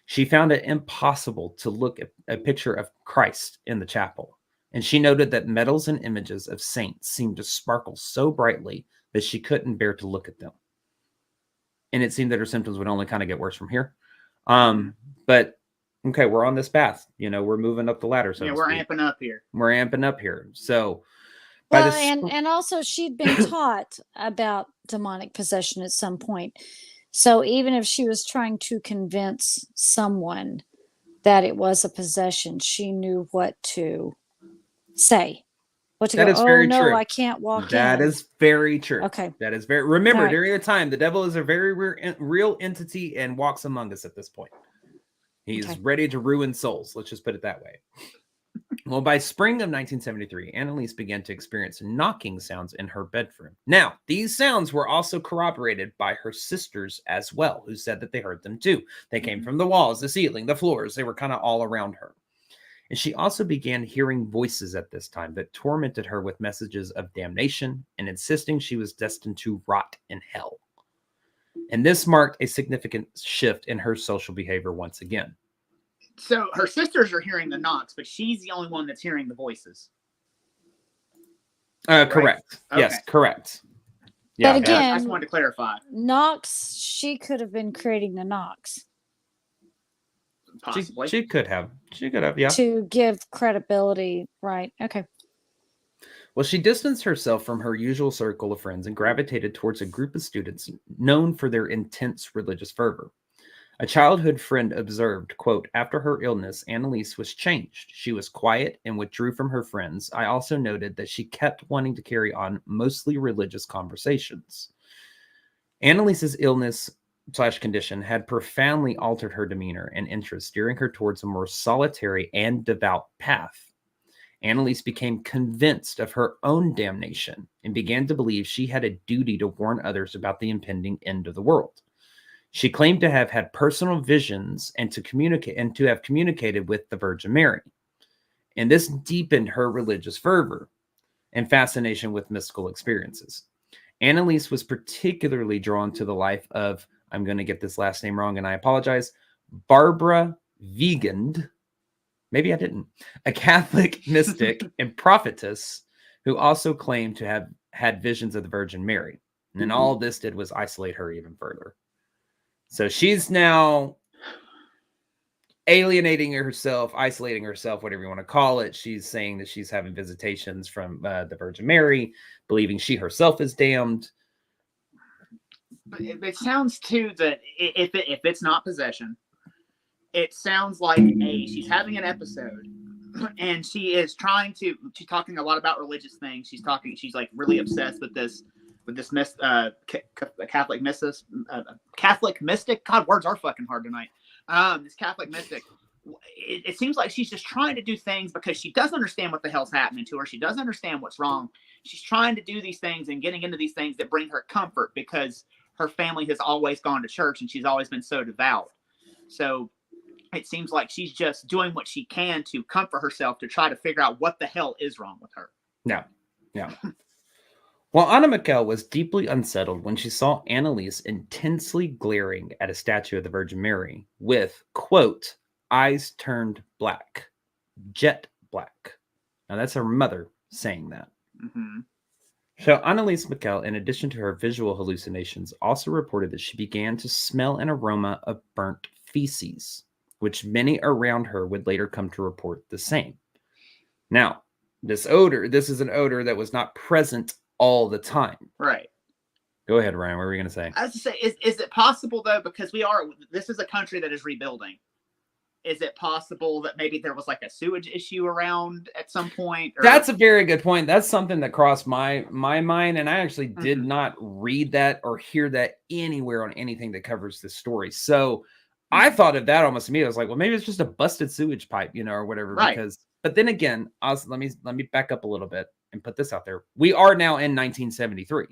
She found it impossible to look at a picture of Christ in the chapel, and she noted that medals and images of saints seemed to sparkle so brightly that she couldn't bear to look at them. And it seemed that her symptoms would only kind of get worse from here. But okay, we're on this path. You know, we're moving up the ladder. So we're amping up here. We're amping up here. So, well, and also she'd been taught about demonic possession at some point. So even if she was trying to convince someone that it was a possession, she knew what to say. What to that go, is very no, true. I can't walk in. That is very true. Okay. That is very, remember, during the time, the devil is a very real entity and walks among us at this point. He's ready to ruin souls. Let's just put it that way. Well, by spring of 1973, Anneliese began to experience knocking sounds in her bedroom. Now, these sounds were also corroborated by her sisters as well, who said that they heard them too. They came from the walls, the ceiling, the floors. They were kind of all around her. And she also began hearing voices at this time that tormented her with messages of damnation and insisting she was destined to rot in hell. And this marked a significant shift in her social behavior once again. So her sisters are hearing the knocks, but she's the only one that's hearing the voices. Correct. Right? Yes, okay. Correct. Yeah, but again, I just wanted to clarify. Knocks, she could have been creating the knocks. Possibly. She could have, yeah. To give credibility, right. Okay. Well, she distanced herself from her usual circle of friends and gravitated towards a group of students known for their intense religious fervor. A childhood friend observed, quote, after her illness, Anneliese was changed. She was quiet and withdrew from her friends. I also noted that she kept wanting to carry on mostly religious conversations. Anneliese's illness/condition had profoundly altered her demeanor and interest, steering her towards a more solitary and devout path. Anneliese became convinced of her own damnation and began to believe she had a duty to warn others about the impending end of the world. She claimed to have had personal visions and to have communicated with the Virgin Mary. And this deepened her religious fervor and fascination with mystical experiences. Anneliese was particularly drawn to the life of, I'm going to get this last name wrong and I apologize, Barbara Wiegand. Maybe I didn't. A Catholic mystic and prophetess who also claimed to have had visions of the Virgin Mary. And all this did was isolate her even further. So she's now alienating herself, isolating herself, whatever you want to call it. She's saying that she's having visitations from the Virgin Mary, believing she herself is damned. But it sounds too that if it's not possession, it sounds like she's having an episode, and she's talking a lot about religious things. She's like really obsessed with this Catholic mystic. God, words are fucking hard tonight. This Catholic mystic. It seems like she's just trying to do things because she doesn't understand what the hell's happening to her. She doesn't understand what's wrong. She's trying to do these things and getting into these things that bring her comfort because her family has always gone to church and she's always been so devout. So it seems like she's just doing what she can to comfort herself to try to figure out what the hell is wrong with her. Yeah. Well, Anneliese Michel was deeply unsettled when she saw Anneliese intensely glaring at a statue of the Virgin Mary with, quote, eyes turned black, jet black. Now, that's her mother saying that. Mm-hmm. So Anneliese Michel, in addition to her visual hallucinations, also reported that she began to smell an aroma of burnt feces, which many around her would later come to report the same. Now, this is an odor that was not present all the time. Right. Go ahead, Ryan. What were you going to say? I was to say, is it possible though, because this is a country that is rebuilding. Is it possible that maybe there was like a sewage issue around at some point? Or... That's a very good point. That's something that crossed my mind, and I actually did not read that or hear that anywhere on anything that covers this story. So I thought of that almost immediately. I was like, well, maybe it's just a busted sewage pipe, or whatever. Right. But then again, let me back up a little bit and put this out there. We are now in 1973.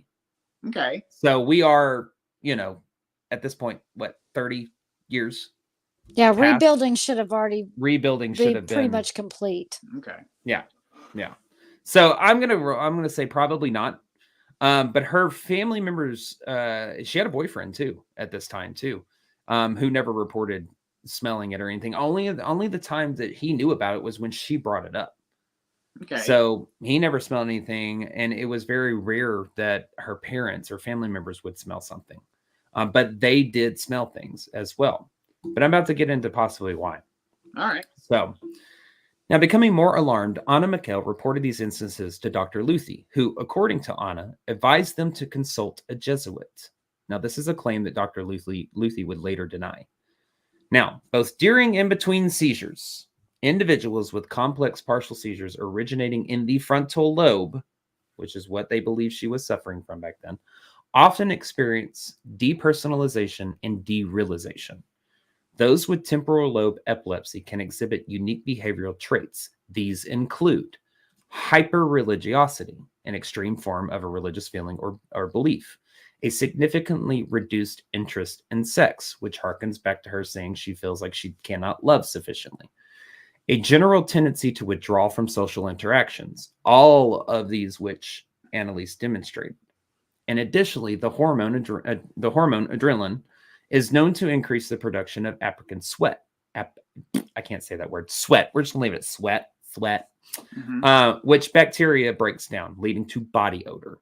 Okay. So we are, at this point, what, 30 years? Yeah, rebuilding should have already been pretty much complete. Okay. Yeah. So I'm gonna say probably not. But her family members, she had a boyfriend too at this time too, who never reported smelling it or anything. Only the time that he knew about it was when she brought it up. Okay. So he never smelled anything, and it was very rare that her parents or family members would smell something. But they did smell things as well. But I'm about to get into possibly why. All right. So now, becoming more alarmed, Anna Michel reported these instances to Dr. Luthi, who, according to Anna, advised them to consult a Jesuit. Now, this is a claim that Dr. Luthi would later deny. Now, both during and between seizures, individuals with complex partial seizures originating in the frontal lobe, which is what they believe she was suffering from back then, often experience depersonalization and derealization. Those with temporal lobe epilepsy can exhibit unique behavioral traits. These include hyper-religiosity, an extreme form of a religious feeling or belief, a significantly reduced interest in sex, which harkens back to her saying she feels like she cannot love sufficiently, a general tendency to withdraw from social interactions, all of these which Anneliese demonstrated. And additionally, the hormone adrenaline is known to increase the production of apricot sweat. I can't say that word. Sweat. We're just going to leave it sweat. Which bacteria breaks down, leading to body odor.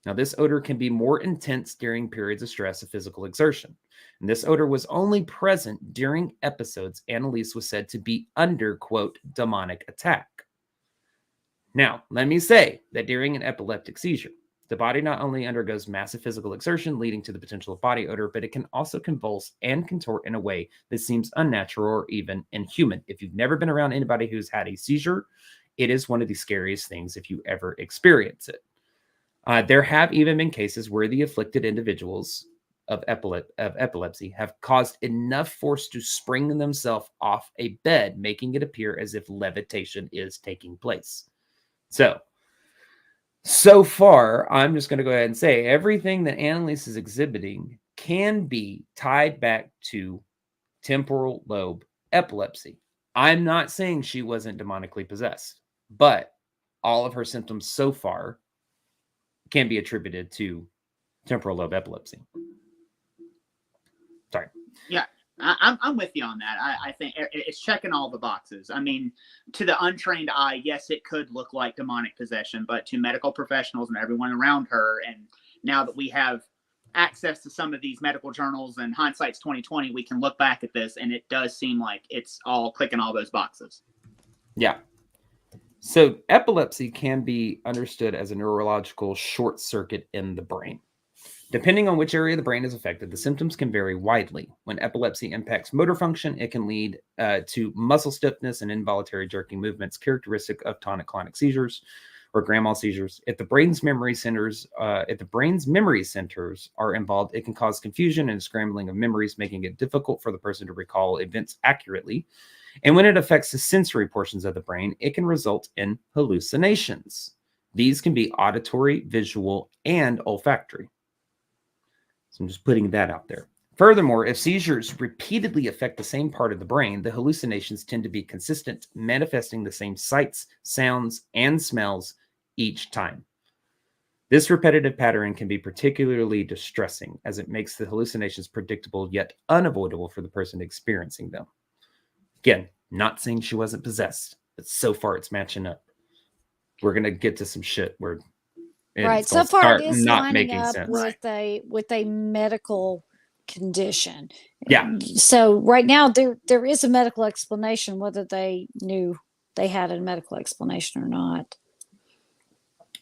Now, this odor can be more intense during periods of stress or physical exertion. And this odor was only present during episodes Anneliese was said to be under, quote, demonic attack. Now, let me say that during an epileptic seizure, the body not only undergoes massive physical exertion, leading to the potential of body odor, but it can also convulse and contort in a way that seems unnatural or even inhuman. If you've never been around anybody who's had a seizure, it is one of the scariest things if you ever experience it. There have even been cases where the afflicted individuals of epilepsy have caused enough force to spring themselves off a bed, making it appear as if levitation is taking place. So far, I'm just going to go ahead and say everything that Anneliese is exhibiting can be tied back to temporal lobe epilepsy. I'm not saying she wasn't demonically possessed, but all of her symptoms so far can be attributed to temporal lobe epilepsy. Sorry. Yeah, I'm with you on that. I think it's checking all the boxes. I mean, to the untrained eye, yes, it could look like demonic possession, but to medical professionals and everyone around her, and now that we have access to some of these medical journals and hindsight's 2020, we can look back at this and it does seem like it's all clicking all those boxes. Yeah. So epilepsy can be understood as a neurological short circuit in the brain. Depending on which area of the brain is affected, the symptoms can vary widely. When epilepsy impacts motor function, it can lead to muscle stiffness and involuntary jerking movements characteristic of tonic-clonic seizures or grand mal seizures. If the brain's memory centers are involved, it can cause confusion and scrambling of memories, making it difficult for the person to recall events accurately. And when it affects the sensory portions of the brain, it can result in hallucinations. These can be auditory, visual, and olfactory. So I'm just putting that out there. Furthermore, if seizures repeatedly affect the same part of the brain, the hallucinations tend to be consistent, manifesting the same sights, sounds, and smells each time. This repetitive pattern can be particularly distressing as it makes the hallucinations predictable yet unavoidable for the person experiencing them. Again, not saying she wasn't possessed, but so far it's matching up. We're going to get to some shit where Right. it's So gonna far, start it is not lining making up sense. with a medical condition. Yeah. So right now, there is a medical explanation, whether they knew they had a medical explanation or not.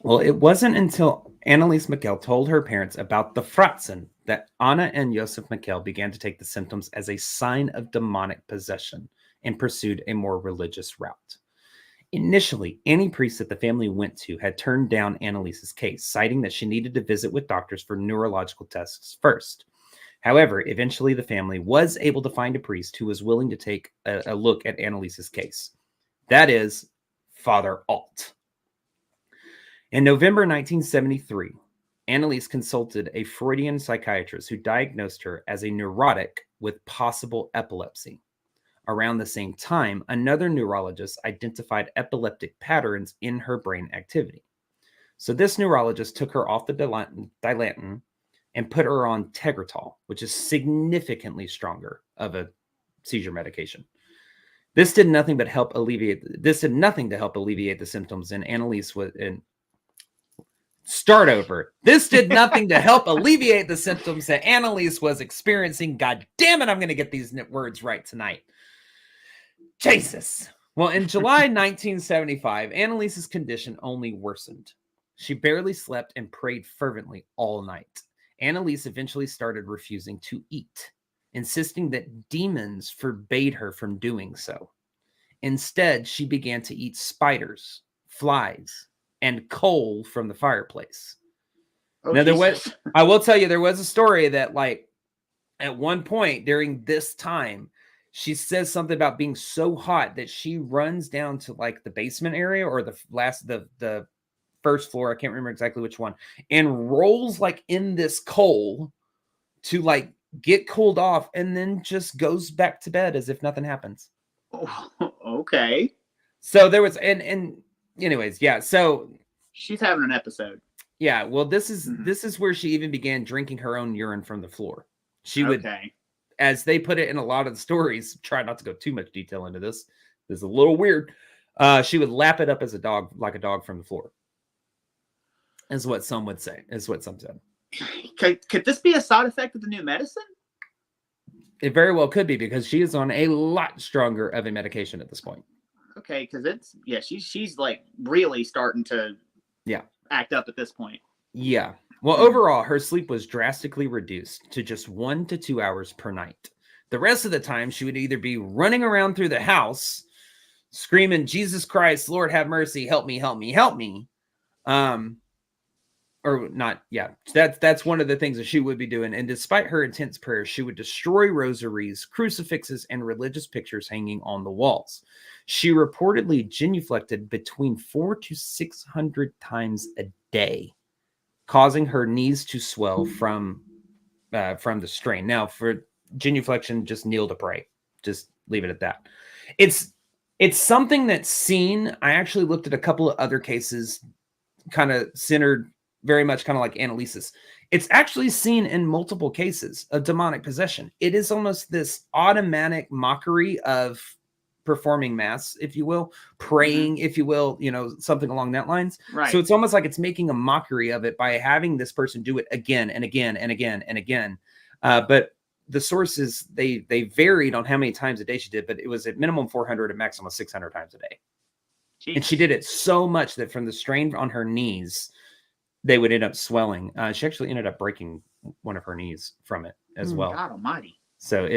Well, it wasn't until Anneliese Michel told her parents about the Fratzen that Anna and Josef Michel began to take the symptoms as a sign of demonic possession and pursued a more religious route. Initially, any priest that the family went to had turned down Anneliese's case, citing that she needed to visit with doctors for neurological tests first. However, eventually the family was able to find a priest who was willing to take a look at Anneliese's case. That is Father Alt. In November 1973, Anneliese consulted a Freudian psychiatrist who diagnosed her as a neurotic with possible epilepsy. Around the same time, another neurologist identified epileptic patterns in her brain activity. So this neurologist took her off the Dilantin and put her on Tegretol, which is significantly stronger of a seizure medication. This did nothing to help alleviate the symptoms, and Anneliese was in. Start over. This did nothing to help alleviate the symptoms that Anneliese was experiencing. God damn it, I'm going to get these words right tonight. Jesus. Well, in July 1975, Anneliese's condition only worsened. She barely slept and prayed fervently all night. Anneliese eventually started refusing to eat, insisting that demons forbade her from doing so. Instead, she began to eat spiders, flies, and coal from the fireplace. Oh, now, Jesus. I will tell you, there was a story that, like, at one point during this time, she says something about being so hot that she runs down to like the basement area or the first floor. I can't remember exactly which one, and rolls like in this coal to like get cooled off, and then just goes back to bed as if nothing happens. Oh, okay. So there was, and anyways, yeah. So she's having an episode. Yeah. Well, this is where she even began drinking her own urine from the floor. She would, as they put it in a lot of the stories, try not to go too much detail into this. This is a little weird. She would lap it up as a dog, like a dog from the floor. Is what some would say. Is what some said. Could this be a side effect of the new medicine? It very well could be, because she is on a lot stronger of a medication at this point. Okay, because she's like really starting to act up at this point. Yeah. Well, overall, her sleep was drastically reduced to just 1 to 2 hours per night. The rest of the time, she would either be running around through the house, screaming, "Jesus Christ, Lord have mercy, help me, help me, help me," or not, yeah, that's one of the things that she would be doing. And despite her intense prayers, she would destroy rosaries, crucifixes, and religious pictures hanging on the walls. She reportedly genuflected between 400 to 600 times a day, causing her knees to swell from the strain. Now, for genuflection, just kneel to pray. Just leave it at that. It's something that's seen. I actually looked at a couple of other cases, kind of centered very much kind of like Anneliese's. It's actually seen in multiple cases of demonic possession. It is almost this automatic mockery of performing mass, if you will, praying, if you will, something along that lines. Right. So it's almost like it's making a mockery of it by having this person do it again and again and again and again. But the sources, they varied on how many times a day she did, but it was at minimum 400 and maximum 600 times a day. Jeez. And she did it so much that from the strain on her knees, they would end up swelling. She actually ended up breaking one of her knees from it as well. God almighty. So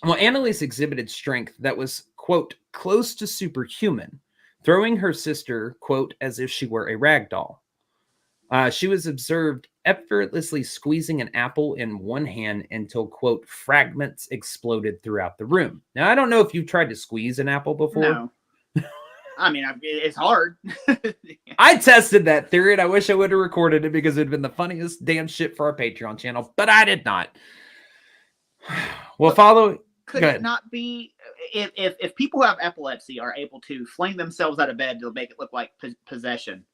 Anneliese exhibited strength that was, quote, close to superhuman, throwing her sister, quote, as if she were a rag doll. She was observed effortlessly squeezing an apple in one hand until, quote, fragments exploded throughout the room. Now, I don't know if you've tried to squeeze an apple before. No. I mean, it's hard. I tested that theory, and I wish I would have recorded it because it'd been the funniest damn shit for our Patreon channel, but I did not. Well, could it not be if people who have epilepsy are able to fling themselves out of bed to make it look like possession?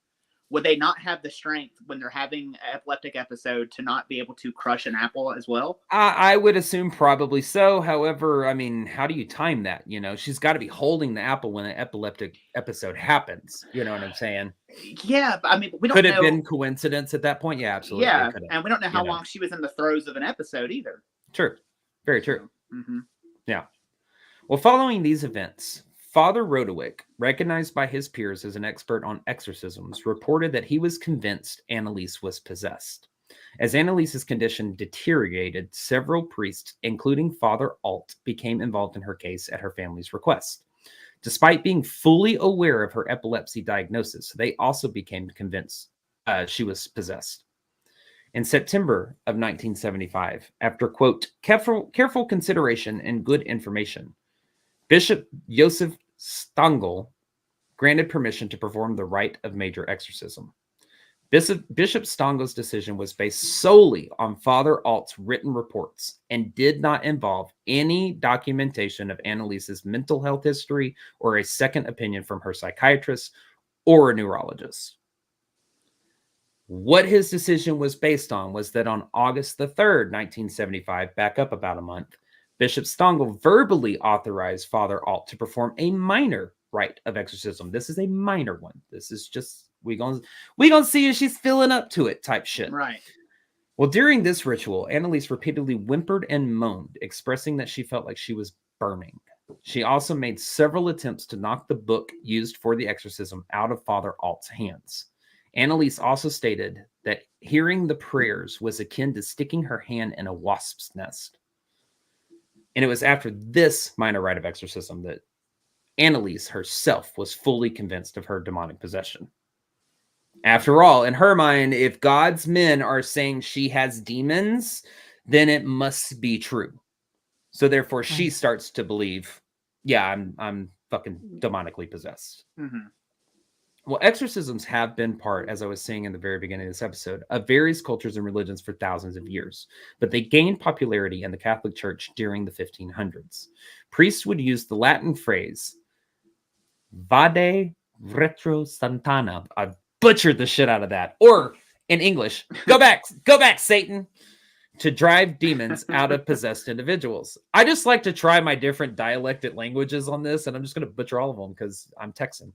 Would they not have the strength when they're having an epileptic episode to not be able to crush an apple as well? I would assume probably so. However, I mean, how do you time that? She's got to be holding the apple when an epileptic episode happens. You know what I'm saying? Yeah, but I mean, we don't Could know. it have been coincidence at that point? Yeah, absolutely. Yeah, and we don't know how long she was in the throes of an episode either. True. Very true. Mm-hmm. Yeah. Well, following these events, Father Rodewyk, recognized by his peers as an expert on exorcisms, reported that he was convinced Anneliese was possessed. As Anneliese's condition deteriorated, several priests, including Father Alt, became involved in her case at her family's request. Despite being fully aware of her epilepsy diagnosis, they also became convinced she was possessed. In September of 1975, after, quote, careful consideration and good information, Bishop Joseph Stangl granted permission to perform the rite of major exorcism. Bishop Stangel's decision was based solely on Father Alt's written reports and did not involve any documentation of Anneliese's mental health history or a second opinion from her psychiatrist or a neurologist. What his decision was based on was that on August the 3rd, 1975, back up about a month, Bishop Stangl verbally authorized Father Alt to perform a minor rite of exorcism. This is a minor one. This is just, we gonna see if she's filling up to it type shit. Right. Well, during this ritual, Anneliese repeatedly whimpered and moaned, expressing that she felt like she was burning. She also made several attempts to knock the book used for the exorcism out of Father Alt's hands. Anneliese also stated that hearing the prayers was akin to sticking her hand in a wasp's nest. And it was after this minor rite of exorcism that Anneliese herself was fully convinced of her demonic possession. After all, in her mind, if God's men are saying she has demons, then it must be true. So therefore, she starts to believe, yeah, I'm fucking demonically possessed. Mm-hmm. Well, exorcisms have been part, as I was saying in the very beginning of this episode, of various cultures and religions for thousands of years, but they gained popularity in the Catholic Church during the 1500s. Priests would use the Latin phrase, vade retro Santana. I butchered the shit out of that. Or in English, go back, Satan, to drive demons out of possessed individuals. I just like to try my different dialected languages on this, and I'm just going to butcher all of them because I'm Texan.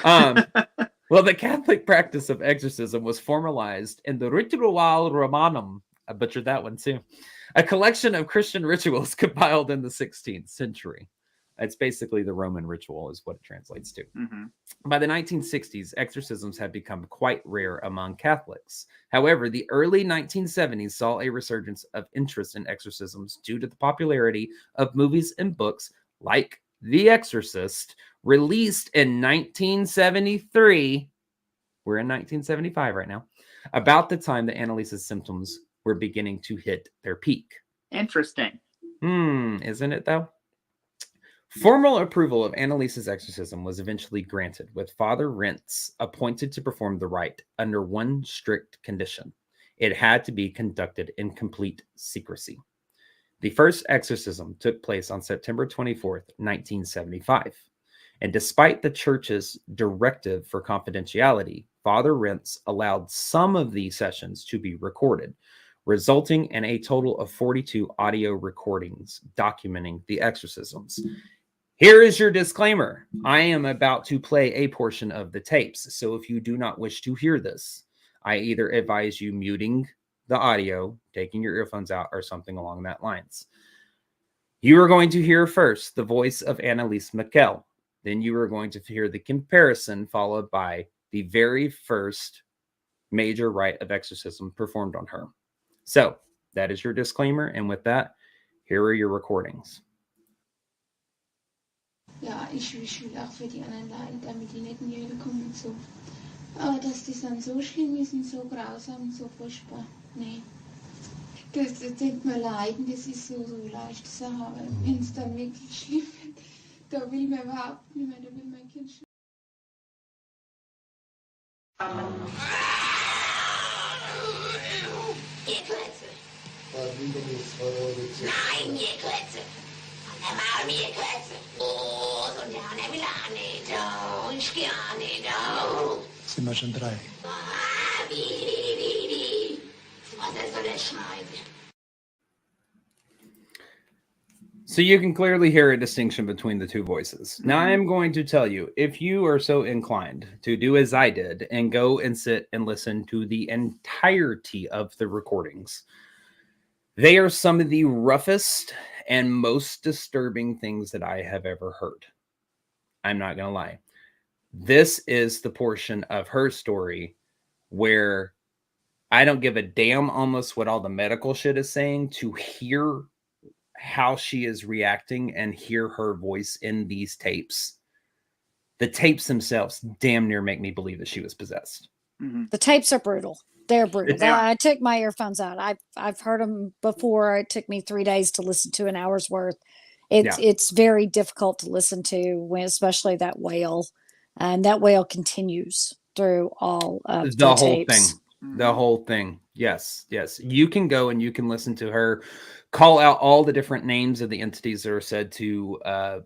Well, the Catholic practice of exorcism was formalized in the Ritual Romanum. I butchered that one too. A collection of Christian rituals compiled in the 16th century. It's basically the Roman ritual is what it translates to. Mm-hmm. By the 1960s, exorcisms had become quite rare among Catholics. However, the early 1970s saw a resurgence of interest in exorcisms due to the popularity of movies and books like The Exorcist, released in 1973. we're in 1975 right now, about the time that Anneliese's symptoms were beginning to hit their peak. Interesting. Isn't it though? Formal approval of Anneliese's exorcism was eventually granted, with Father Rentz appointed to perform the rite under one strict condition. It had to be conducted in complete secrecy. The first exorcism took place on September 24th, 1975. And despite the church's directive for confidentiality, Father Rentz allowed some of these sessions to be recorded, resulting in a total of 42 audio recordings documenting the exorcisms. Here is your disclaimer. I am about to play a portion of the tapes, so if you do not wish to hear this, I either advise you muting the audio, taking your earphones out, or something along that lines. You are going to hear first the voice of Anneliese Michel. Then you are going to hear the comparison, followed by the very first major rite of exorcism performed on her. So that is your disclaimer. And with that, here are your recordings. Ja, ich will auch für die anderen leiden, damit die nicht in die Hölle kommen und so. Aber dass das dann so schlimm ist und so grausam und so furchtbar, nee. Das denkt man leiden, das ist so leicht Sache, aber wenn es dann wirklich schlimm wird, da will man überhaupt nicht mehr, da will mein Kind schon. Ihr Klötze! Nein, ihr Klötze! Der Maul, ihr Klötze! Oh, so der will auch nicht, oh, ich geh auch nicht, oh. Sind wir schon 3? Ah, wie. Was ist so der Schneid? So you can clearly hear a distinction between the two voices. Now I am going to tell you, if you are so inclined to do as I did and go and sit and listen to the entirety of the recordings, they are some of the roughest and most disturbing things that I have ever heard. I'm not going to lie. This is the portion of her story where I don't give a damn almost what all the medical shit is saying to hear how she is reacting and hear her voice in these tapes. The tapes themselves damn near make me believe that she was possessed. Mm-hmm. The tapes are brutal. They're brutal. They are. I took my earphones out. I've heard them before. It took me 3 days to listen to an hour's worth. It's very difficult to listen to, when especially that wail, and that wail continues through all of The whole tapes. thing. The whole thing. Yes. You can go and you can listen to her call out all the different names of the entities that are said to,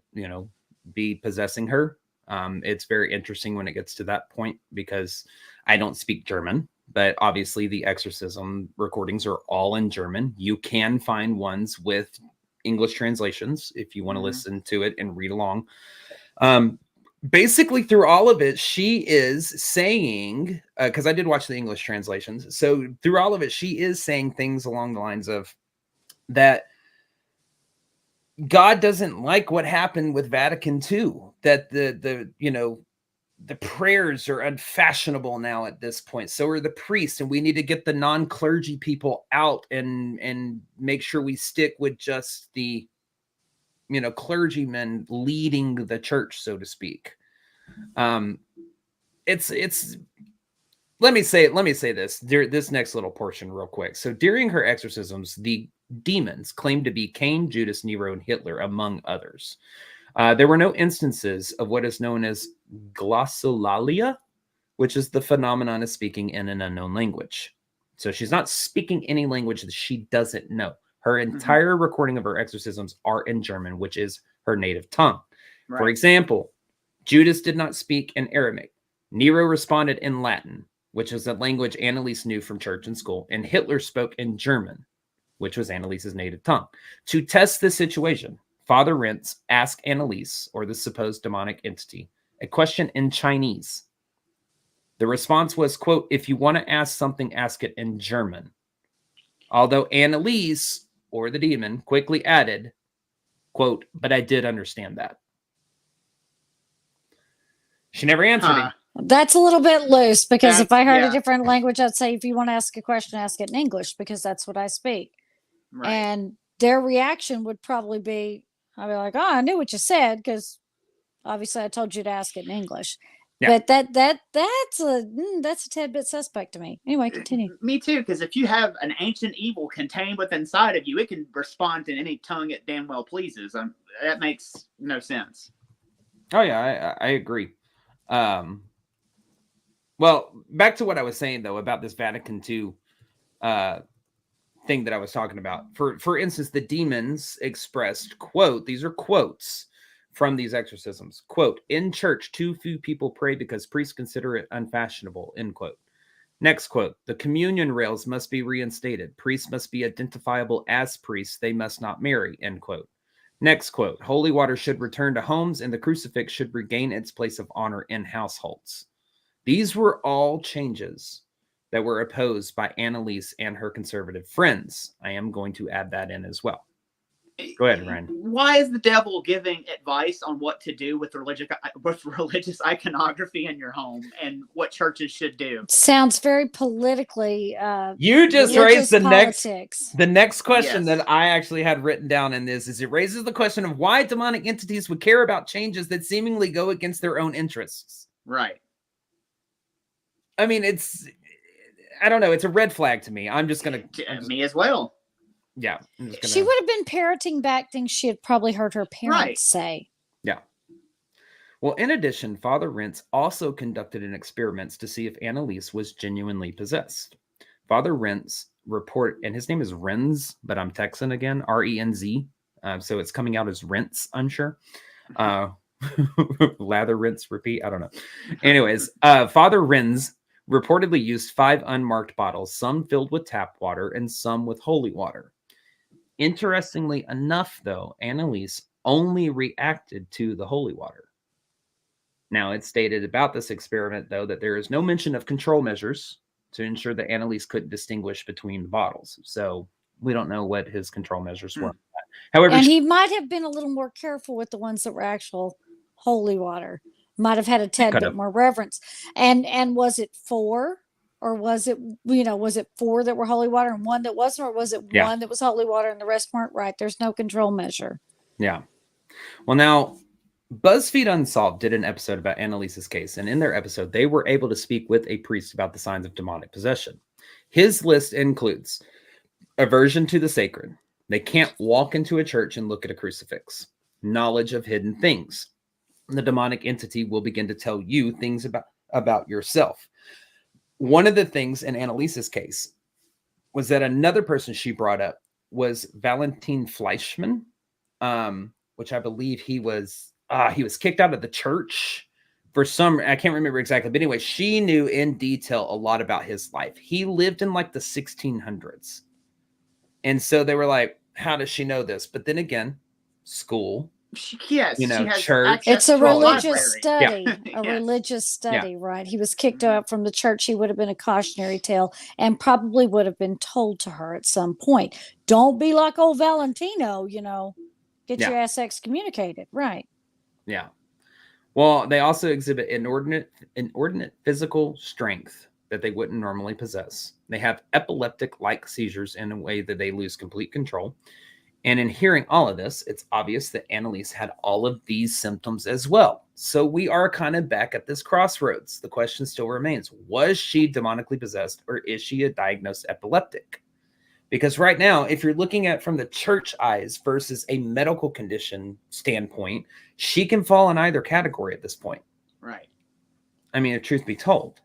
be possessing her. It's very interesting when it gets to that point because I don't speak German, but obviously the exorcism recordings are all in German. You can find ones with English translations if you want to listen to it and read along. Basically through all of it, she is saying, because I did watch the English translations. So through all of it, she is saying things along the lines of that God doesn't like what happened with Vatican II, that the prayers are unfashionable now at this point. So are the priests, and we need to get the non-clergy people out and make sure we stick with just the clergymen leading the church, so to speak. It's let me say this next little portion real quick. So during her exorcisms, the demons claimed to be Cain, Judas, Nero, and Hitler, among others. There were no instances of what is known as glossolalia, which is the phenomenon of speaking in an unknown language. So she's not speaking any language that she doesn't know. Her entire recording of her exorcisms are in German, which is her native tongue. Right. For example, Judas did not speak in Aramaic. Nero responded in Latin, which is a language Anneliese knew from church and school, and Hitler spoke in German, which was Anneliese's native tongue. To test this situation, Father Rentz asked Anneliese, or the supposed demonic entity, a question in Chinese. The response was, quote, "If you want to ask something, ask it in German." Although Anneliese, or the demon, quickly added, quote, "But I did understand that." She never answered him. That's a little bit loose, because if I heard a different language, I'd say, if you want to ask a question, ask it in English, because that's what I speak. Right. And their reaction would probably be, I'd be like, "Oh, I knew what you said, because obviously I told you to ask it in English." Yeah. But that's a tad bit suspect to me. Anyway, continue. Me too, because if you have an ancient evil contained within inside of you, it can respond to any tongue it damn well pleases. That makes no sense. Oh yeah, I agree. Well, back to what I was saying though about this Vatican II thing that I was talking about. For instance, the demons expressed, quote, these are quotes from these exorcisms, quote, in church, too few people pray because priests consider it unfashionable, end quote. Next quote, the communion rails must be reinstated. Priests must be identifiable as priests. They must not marry, end quote. Next quote, holy water should return to homes and the crucifix should regain its place of honor in households. These were all changes that were opposed by Anneliese and her conservative friends. I am going to add that in as well. Go ahead, Ryan. Why is the devil giving advice on what to do with religious iconography in your home and what churches should do? Sounds very politically. You just raised religious the next question Yes. that I actually had written down in this. Is it raises the question of why demonic entities would care about changes that seemingly go against their own interests. Right. I mean, I don't know. It's a red flag to me. Me as well. Yeah. She would have been parroting back things she had probably heard her parents say. Yeah. Well, in addition, Father Rentz also conducted an experiments to see if Anneliese was genuinely possessed. Father Rentz report, and his name is Renz, but I'm Texan again, R-E-N-Z. So it's coming out as Rentz, I'm sure. Lather, rinse, repeat. I don't know. Anyways, Father Renz reportedly used 5 unmarked bottles, some filled with tap water and some with holy water. Interestingly enough, though, Anneliese only reacted to the holy water. Now, it's stated about this experiment, though, that there is no mention of control measures to ensure that Anneliese couldn't distinguish between the bottles. So we don't know what his control measures were. However, and he might have been a little more careful with the ones that were actual holy water. Might have had a tad bit more reverence. And was it 4? Or was it, was it 4 that were holy water and 1 that wasn't? Or was it 1 that was holy water and the rest weren't? Right. There's no control measure. Yeah. Well, now, BuzzFeed Unsolved did an episode about Annaliese's case. And in their episode, they were able to speak with a priest about the signs of demonic possession. His list includes aversion to the sacred. They can't walk into a church and look at a crucifix. Knowledge of hidden things. The demonic entity will begin to tell you things about yourself. One of the things in Annaliese's case was that another person she brought up was Valentin Fleischmann, which I believe he was kicked out of the church for some, I can't remember exactly, but anyway, she knew in detail a lot about his life. He lived in like the 1600s. And so they were like, how does she know this? But then again, school. Yes, she has church. It's a religious study. Yeah. Religious study, right? He was kicked out from the church. He would have been a cautionary tale and probably would have been told to her at some point. Don't be like old Valentino, get your ass excommunicated. Right. Yeah. Well, they also exhibit inordinate physical strength that they wouldn't normally possess. They have epileptic-like seizures in a way that they lose complete control. And in hearing all of this, it's obvious that Anneliese had all of these symptoms as well. So we are kind of back at this crossroads. The question still remains, was she demonically possessed or is she a diagnosed epileptic? Because right now, if you're looking at from the church eyes versus a medical condition standpoint, she can fall in either category at this point. Right. I mean, if truth be told.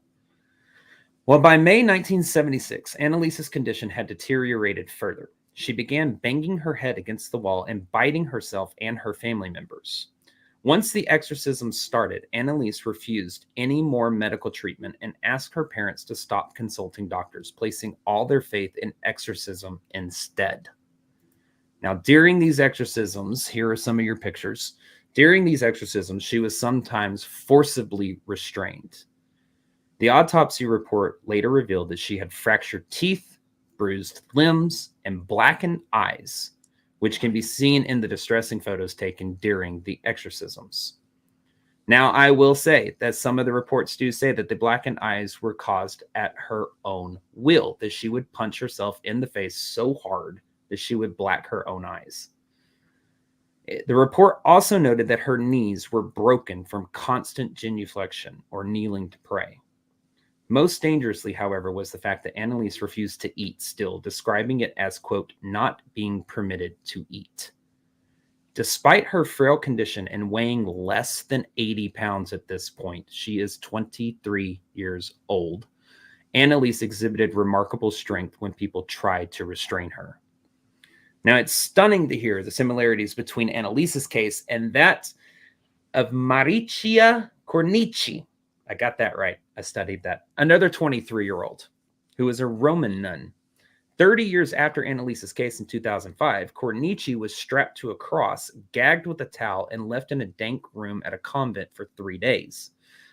Well, by May 1976, Annaliese's condition had deteriorated further. She began banging her head against the wall and biting herself and her family members. Once the exorcism started, Anneliese refused any more medical treatment and asked her parents to stop consulting doctors, placing all their faith in exorcism instead. Now, during these exorcisms, here are some of your pictures. During these exorcisms, she was sometimes forcibly restrained. The autopsy report later revealed that she had fractured teeth, bruised limbs, and blackened eyes, which can be seen in the distressing photos taken during the exorcisms. Now, I will say that some of the reports do say that the blackened eyes were caused at her own will, that she would punch herself in the face so hard that she would black her own eyes. The report also noted that her knees were broken from constant genuflection or kneeling to pray. Most dangerously, however, was the fact that Anneliese refused to eat still, describing it as, quote, not being permitted to eat. Despite her frail condition and weighing less than 80 pounds at this point, she is 23 years old. Anneliese exhibited remarkable strength when people tried to restrain her. Now, it's stunning to hear the similarities between Anneliese's case and that of Maricia Cornici. I got that right. I studied that. Another 23-year-old who was a Roman nun. 30 years after Anneliese's case in 2005, Cornici was strapped to a cross, gagged with a towel, and left in a dank room at a convent for 3 days.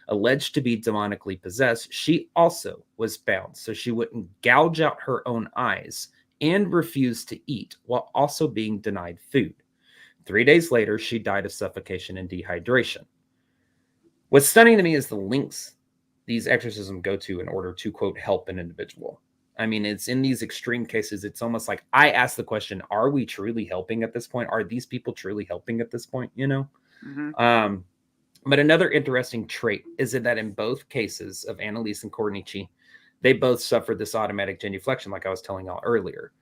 Alleged to be demonically possessed, she also was bound so she wouldn't gouge out her own eyes and refused to eat while also being denied food. 3 days later, she died of suffocation and dehydration. What's stunning to me is the lengths these exorcisms go to in order to, quote, help an individual. I mean, it's in these extreme cases, it's almost like I ask the question, are we truly helping at this point? Are these people truly helping at this point, you know? Mm-hmm. But another interesting trait is that in both cases of Anneliese and Cornici, they both suffered this automatic genuflection, like I was telling y'all earlier,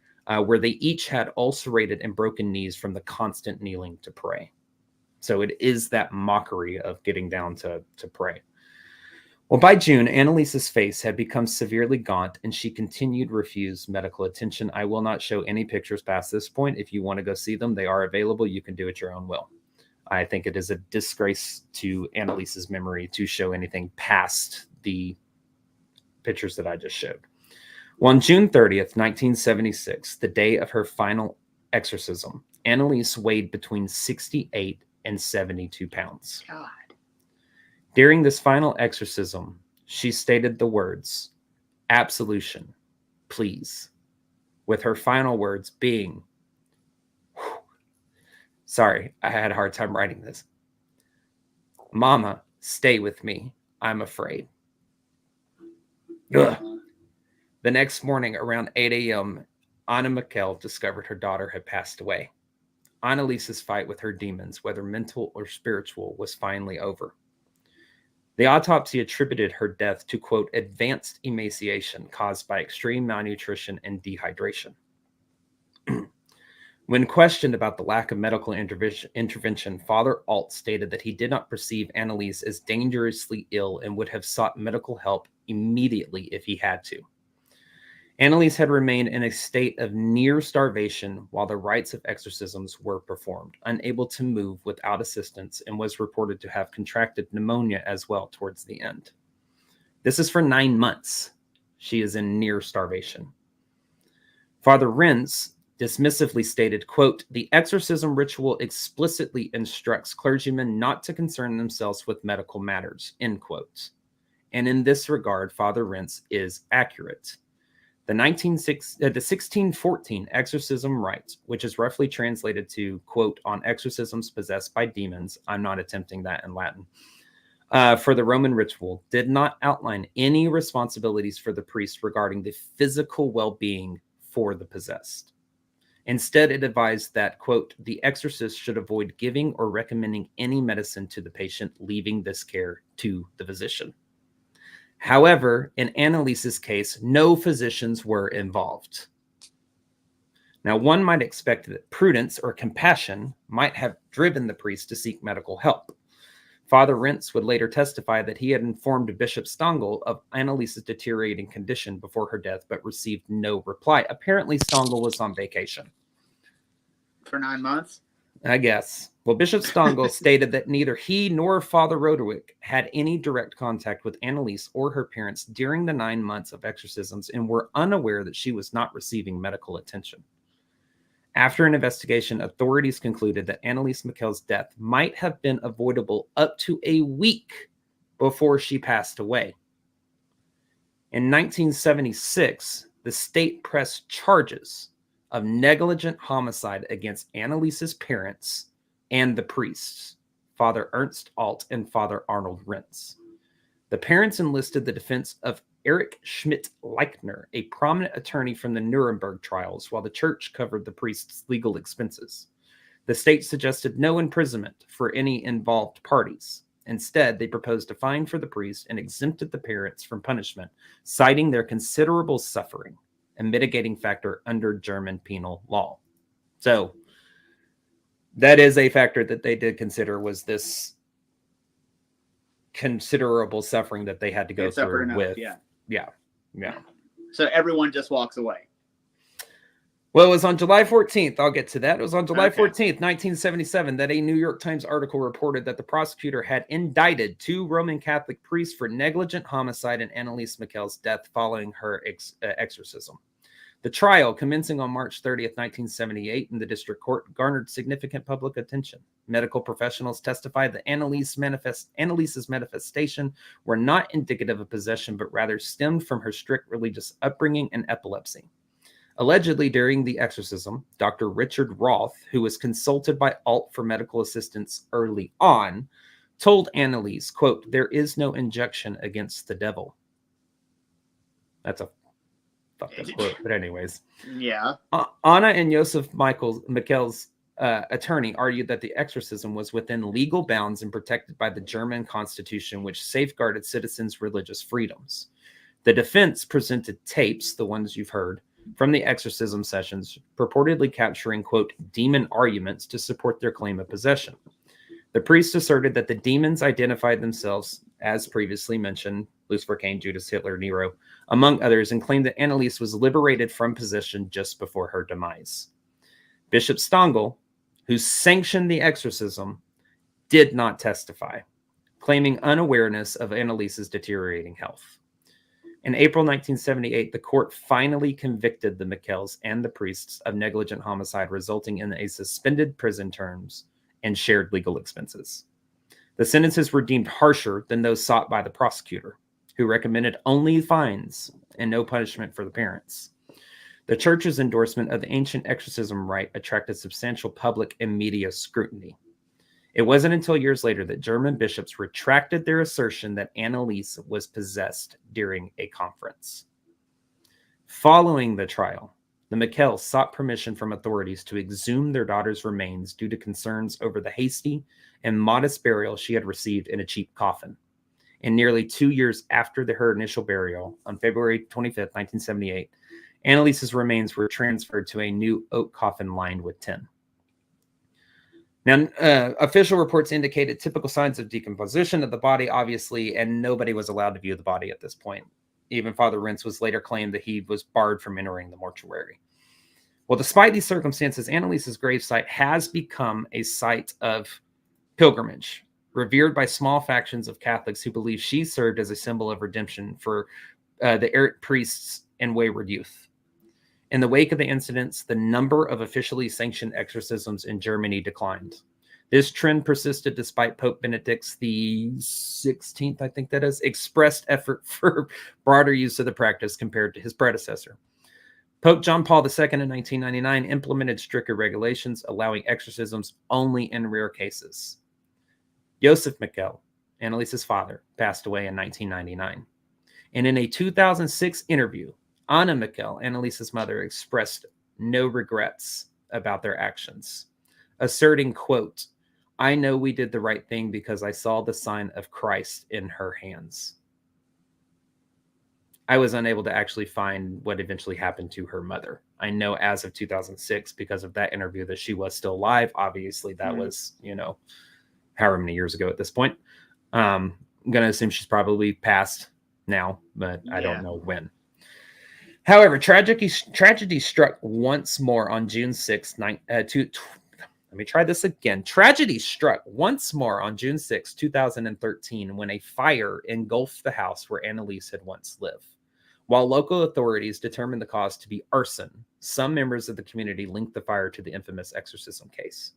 where they each had ulcerated and broken knees from the constant kneeling to pray. So it is that mockery of getting down to pray. Well, by June, Anneliese's face had become severely gaunt, and she continued to refuse medical attention. I will not show any pictures past this point. If you want to go see them, they are available. You can do at your own will. I think it is a disgrace to Anneliese's memory to show anything past the pictures that I just showed. Well, on June 30th, 1976, the day of her final exorcism, Anneliese weighed between 68 and 72 pounds. God. During this final exorcism, she stated the words, absolution, please, with her final words being, sorry, I had a hard time writing this. Mama, stay with me. I'm afraid. Ugh. The next morning around 8 a.m., Anneliese Michel discovered her daughter had passed away. Anneliese's fight with her demons, whether mental or spiritual, was finally over. The autopsy attributed her death to, quote, advanced emaciation caused by extreme malnutrition and dehydration. When questioned about the lack of medical intervention, Father Alt stated that he did not perceive Anneliese as dangerously ill and would have sought medical help immediately if he had to. Anneliese had remained in a state of near starvation while the rites of exorcisms were performed, unable to move without assistance, and was reported to have contracted pneumonia as well towards the end. This is for 9 months. She is in near starvation. Father Renz dismissively stated, quote, the exorcism ritual explicitly instructs clergymen not to concern themselves with medical matters, end quote. And in this regard, Father Renz is accurate. The 1614 exorcism rites, which is roughly translated to, quote, on exorcisms possessed by demons, I'm not attempting that in Latin, for the Roman ritual, did not outline any responsibilities for the priest regarding the physical well-being for the possessed. Instead, it advised that, quote, the exorcist should avoid giving or recommending any medicine to the patient, leaving this care to the physician. However, in Anneliese's case, no physicians were involved. Now, one might expect that prudence or compassion might have driven the priest to seek medical help. Father Renz would later testify that he had informed Bishop Stangl of Anneliese's deteriorating condition before her death, but received no reply. Apparently, Stangl was on vacation. For 9 months? I guess. Well, Bishop Stangl stated that neither he nor Father Roderick had any direct contact with Anneliese or her parents during the 9 months of exorcisms and were unaware that she was not receiving medical attention. After an investigation, authorities concluded that Anneliese Michel's death might have been avoidable up to a week before she passed away. In 1976, the state pressed charges of negligent homicide against Anneliese's parents and the priests, Father Ernst Alt and Father Arnold Renz. The parents enlisted the defense of Erich Schmidt-Leichner, a prominent attorney from the Nuremberg trials, while the church covered the priest's legal expenses. The state suggested no imprisonment for any involved parties. Instead, they proposed a fine for the priest and exempted the parents from punishment, citing their considerable suffering, a mitigating factor under German penal law. So that is a factor that they did consider, was this considerable suffering that they had to go through with. Yeah. So everyone just walks away. Well, it was on July 14th. I'll get to that. It was on July Okay. 14th, 1977, that a New York Times article reported that the prosecutor had indicted 2 Roman Catholic priests for negligent homicide in Anneliese Michel's death following her exorcism. The trial, commencing on March 30th, 1978, in the district court, garnered significant public attention. Medical professionals testified that Anneliese's manifestation were not indicative of possession, but rather stemmed from her strict religious upbringing and epilepsy. Allegedly, during the exorcism, Dr. Richard Roth, who was consulted by Alt for medical assistance early on, told Anneliese, quote, "There is no injection against the devil." That's a fucked up quote, but anyways. Yeah. Anna and Joseph Michel's attorney argued that the exorcism was within legal bounds and protected by the German Constitution, which safeguarded citizens' religious freedoms. The defense presented tapes, the ones you've heard, from the exorcism sessions, purportedly capturing, quote, demon arguments to support their claim of possession. The priest asserted that the demons identified themselves, as previously mentioned, Lucifer, Cain, Judas, Hitler, Nero, among others, and claimed that Anneliese was liberated from possession just before her demise. Bishop Stangl, who sanctioned the exorcism, did not testify, claiming unawareness of Anneliese's deteriorating health. In April 1978, the court finally convicted the Michels and the priests of negligent homicide, resulting in a suspended prison terms and shared legal expenses. The sentences were deemed harsher than those sought by the prosecutor, who recommended only fines and no punishment for the parents. The church's endorsement of the ancient exorcism rite attracted substantial public and media scrutiny. It wasn't until years later that German bishops retracted their assertion that Anneliese was possessed during a conference. Following the trial, the Michels sought permission from authorities to exhume their daughter's remains due to concerns over the hasty and modest burial she had received in a cheap coffin. And nearly 2 years after her initial burial, on February 25th, 1978, Anneliese's remains were transferred to a new oak coffin lined with tin. Now, official reports indicated typical signs of decomposition of the body, obviously, and nobody was allowed to view the body at this point. Even Father Rentz was later claimed that he was barred from entering the mortuary. Well, despite these circumstances, Anneliese's gravesite has become a site of pilgrimage, revered by small factions of Catholics who believe she served as a symbol of redemption for the errant priests and wayward youth. In the wake of the incidents, the number of officially sanctioned exorcisms in Germany declined. This trend persisted despite Pope Benedict the 16th, I think that is, expressed effort for broader use of the practice compared to his predecessor. Pope John Paul II in 1999 implemented stricter regulations, allowing exorcisms only in rare cases. Joseph Michel, Anneliese's father, passed away in 1999. And in a 2006 interview, Anna Michel, Anneliese's mother, expressed no regrets about their actions, asserting, quote, "I know we did the right thing because I saw the sign of Christ in her hands." I was unable to actually find what eventually happened to her mother. I know as of 2006, because of that interview, that she was still alive. Obviously, that was, however many years ago at this point. I'm going to assume she's probably passed now, but I don't know when. However, tragedy struck once more on June 6, Tragedy struck once more on June 6, 2013, when a fire engulfed the house where Anneliese had once lived. While local authorities determined the cause to be arson, some members of the community linked the fire to the infamous exorcism case.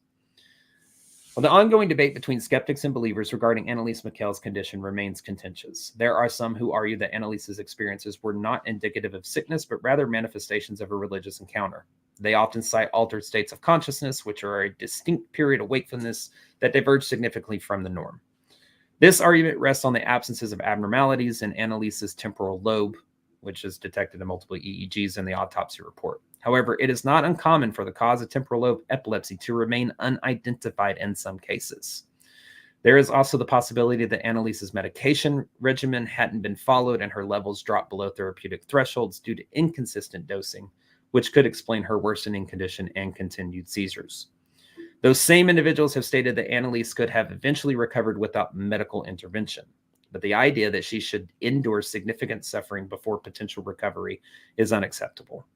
Well, the ongoing debate between skeptics and believers regarding Anneliese Michel's condition remains contentious. There are some who argue that Anneliese's experiences were not indicative of sickness, but rather manifestations of a religious encounter. They often cite altered states of consciousness, which are a distinct period of wakefulness that diverge significantly from the norm. This argument rests on the absences of abnormalities in Anneliese's temporal lobe, which is detected in multiple EEGs in the autopsy report. However, it is not uncommon for the cause of temporal lobe epilepsy to remain unidentified in some cases. There is also the possibility that Anneliese's medication regimen hadn't been followed and her levels dropped below therapeutic thresholds due to inconsistent dosing, which could explain her worsening condition and continued seizures. Those same individuals have stated that Anneliese could have eventually recovered without medical intervention. But the idea that she should endure significant suffering before potential recovery is unacceptable.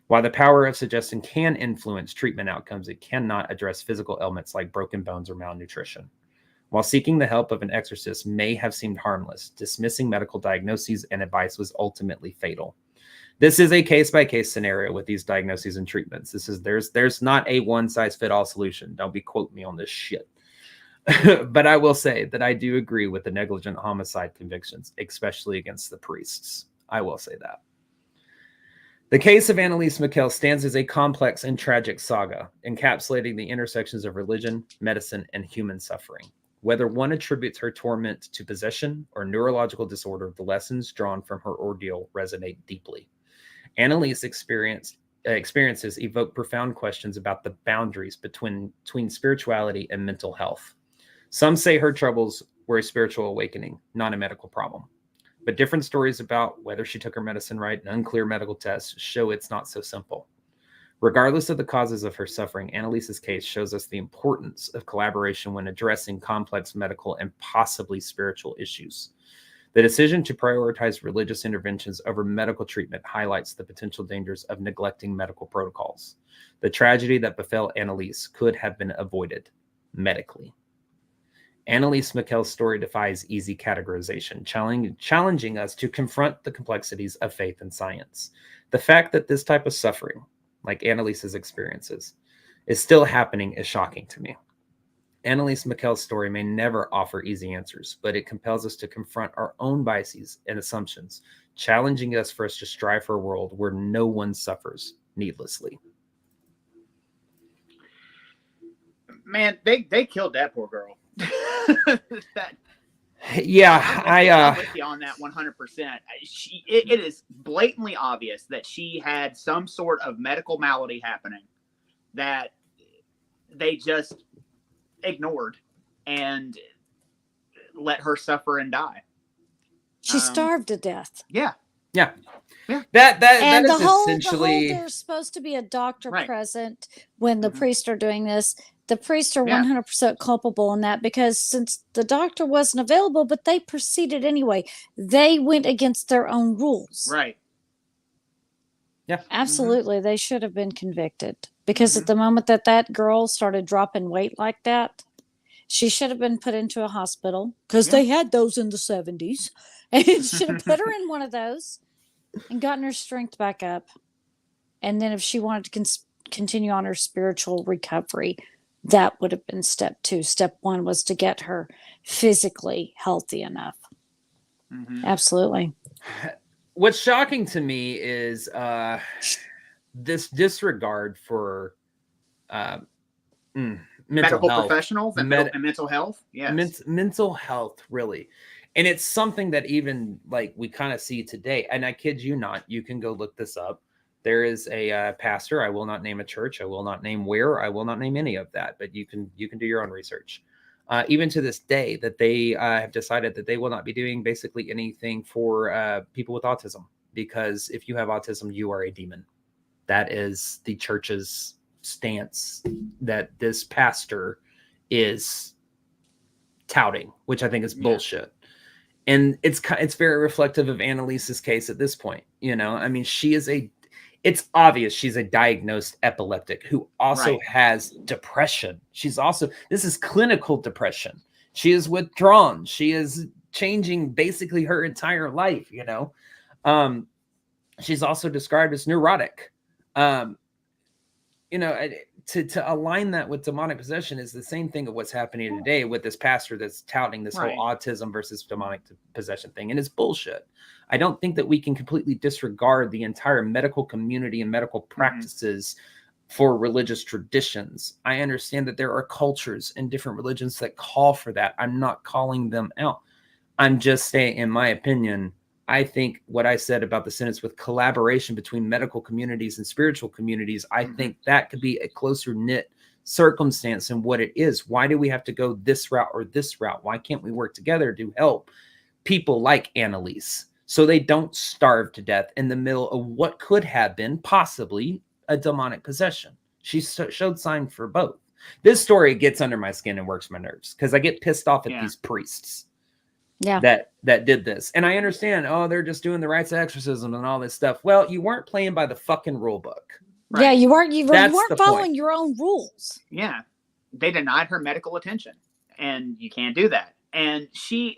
While the power of suggestion can influence treatment outcomes, it cannot address physical ailments like broken bones or malnutrition. While seeking the help of an exorcist may have seemed harmless, dismissing medical diagnoses and advice was ultimately fatal. This is a case-by-case scenario with these diagnoses and treatments. There's not a one-size-fit-all solution. Don't be quoting me on this shit. But I will say that I do agree with the negligent homicide convictions, especially against the priests. I will say that. The case of Anneliese Michel stands as a complex and tragic saga, encapsulating the intersections of religion, medicine, and human suffering. Whether one attributes her torment to possession or neurological disorder, the lessons drawn from her ordeal resonate deeply. Anneliese's experiences evoke profound questions about the boundaries between spirituality and mental health. Some say her troubles were a spiritual awakening, not a medical problem. But different stories about whether she took her medicine right and unclear medical tests show it's not so simple. Regardless of the causes of her suffering, Anneliese's case shows us the importance of collaboration when addressing complex medical and possibly spiritual issues. The decision to prioritize religious interventions over medical treatment highlights the potential dangers of neglecting medical protocols. The tragedy that befell Anneliese could have been avoided medically. Anneliese Michel's story defies easy categorization, challenging us to confront the complexities of faith and science. The fact that this type of suffering, like Anneliese's experiences, is still happening is shocking to me. Anneliese Michel's story may never offer easy answers, but it compels us to confront our own biases and assumptions, challenging us for us to strive for a world where no one suffers needlessly. Man, they killed that poor girl. I'm with you on that 100%. It is blatantly obvious that she had some sort of medical malady happening that they just ignored and let her suffer and die. She starved to death. Yeah. That And is the whole essentially. there's supposed to be a doctor Right. present when the priests are doing this. The priests are 100% culpable in that, because since the doctor wasn't available, but they proceeded anyway, they went against their own rules. Right. Yeah. Absolutely. They should have been convicted, because at the moment that that girl started dropping weight like that, she should have been put into a hospital, because they had those in the 70s, and should have put her in one of those and gotten her strength back up. And then if she wanted to continue on her spiritual recovery, that would have been step 2. Step 1 was to get her physically healthy enough. Absolutely. What's shocking to me is this disregard for Medical health. professionals and mental health. Yes. Mental health, really. And it's something that even like we kind of see today. And I kid you not, you can go look this up. There is a pastor. I will not name a church. I will not name where. I will not name any of that. But you can do your own research. Even to this day, that they have decided that they will not be doing basically anything for people with autism, because if you have autism, you are a demon. That is the church's stance that this pastor is touting, which I think is bullshit. And it's very reflective of Anneliese's case at this point. You know, I mean, it's obvious she's a diagnosed epileptic who also has depression. This is clinical depression. She is withdrawn. She is changing basically her entire life, you know. She's also described as neurotic. You know, to align that with demonic possession is the same thing of what's happening today with this pastor that's touting this whole autism versus demonic possession thing. And it's bullshit. I don't think that we can completely disregard the entire medical community and medical practices for religious traditions. I understand that there are cultures and different religions that call for that. I'm not calling them out. I'm just saying, in my opinion, I think what I said about the sentence with collaboration between medical communities and spiritual communities, I think that could be a closer knit circumstance than what it is. Why do we have to go this route or this route? Why can't we work together to help people like Anneliese so they don't starve to death in the middle of what could have been possibly a demonic possession? She showed signs for both. This story gets under my skin and works my nerves because I get pissed off at these priests that did this. And I understand, oh, they're just doing the rites of exorcism and all this stuff. Well, you weren't playing by the fucking rule book. Right. Yeah, you weren't the following point. your own rules. Yeah. They denied her medical attention, and you can't do that. And she,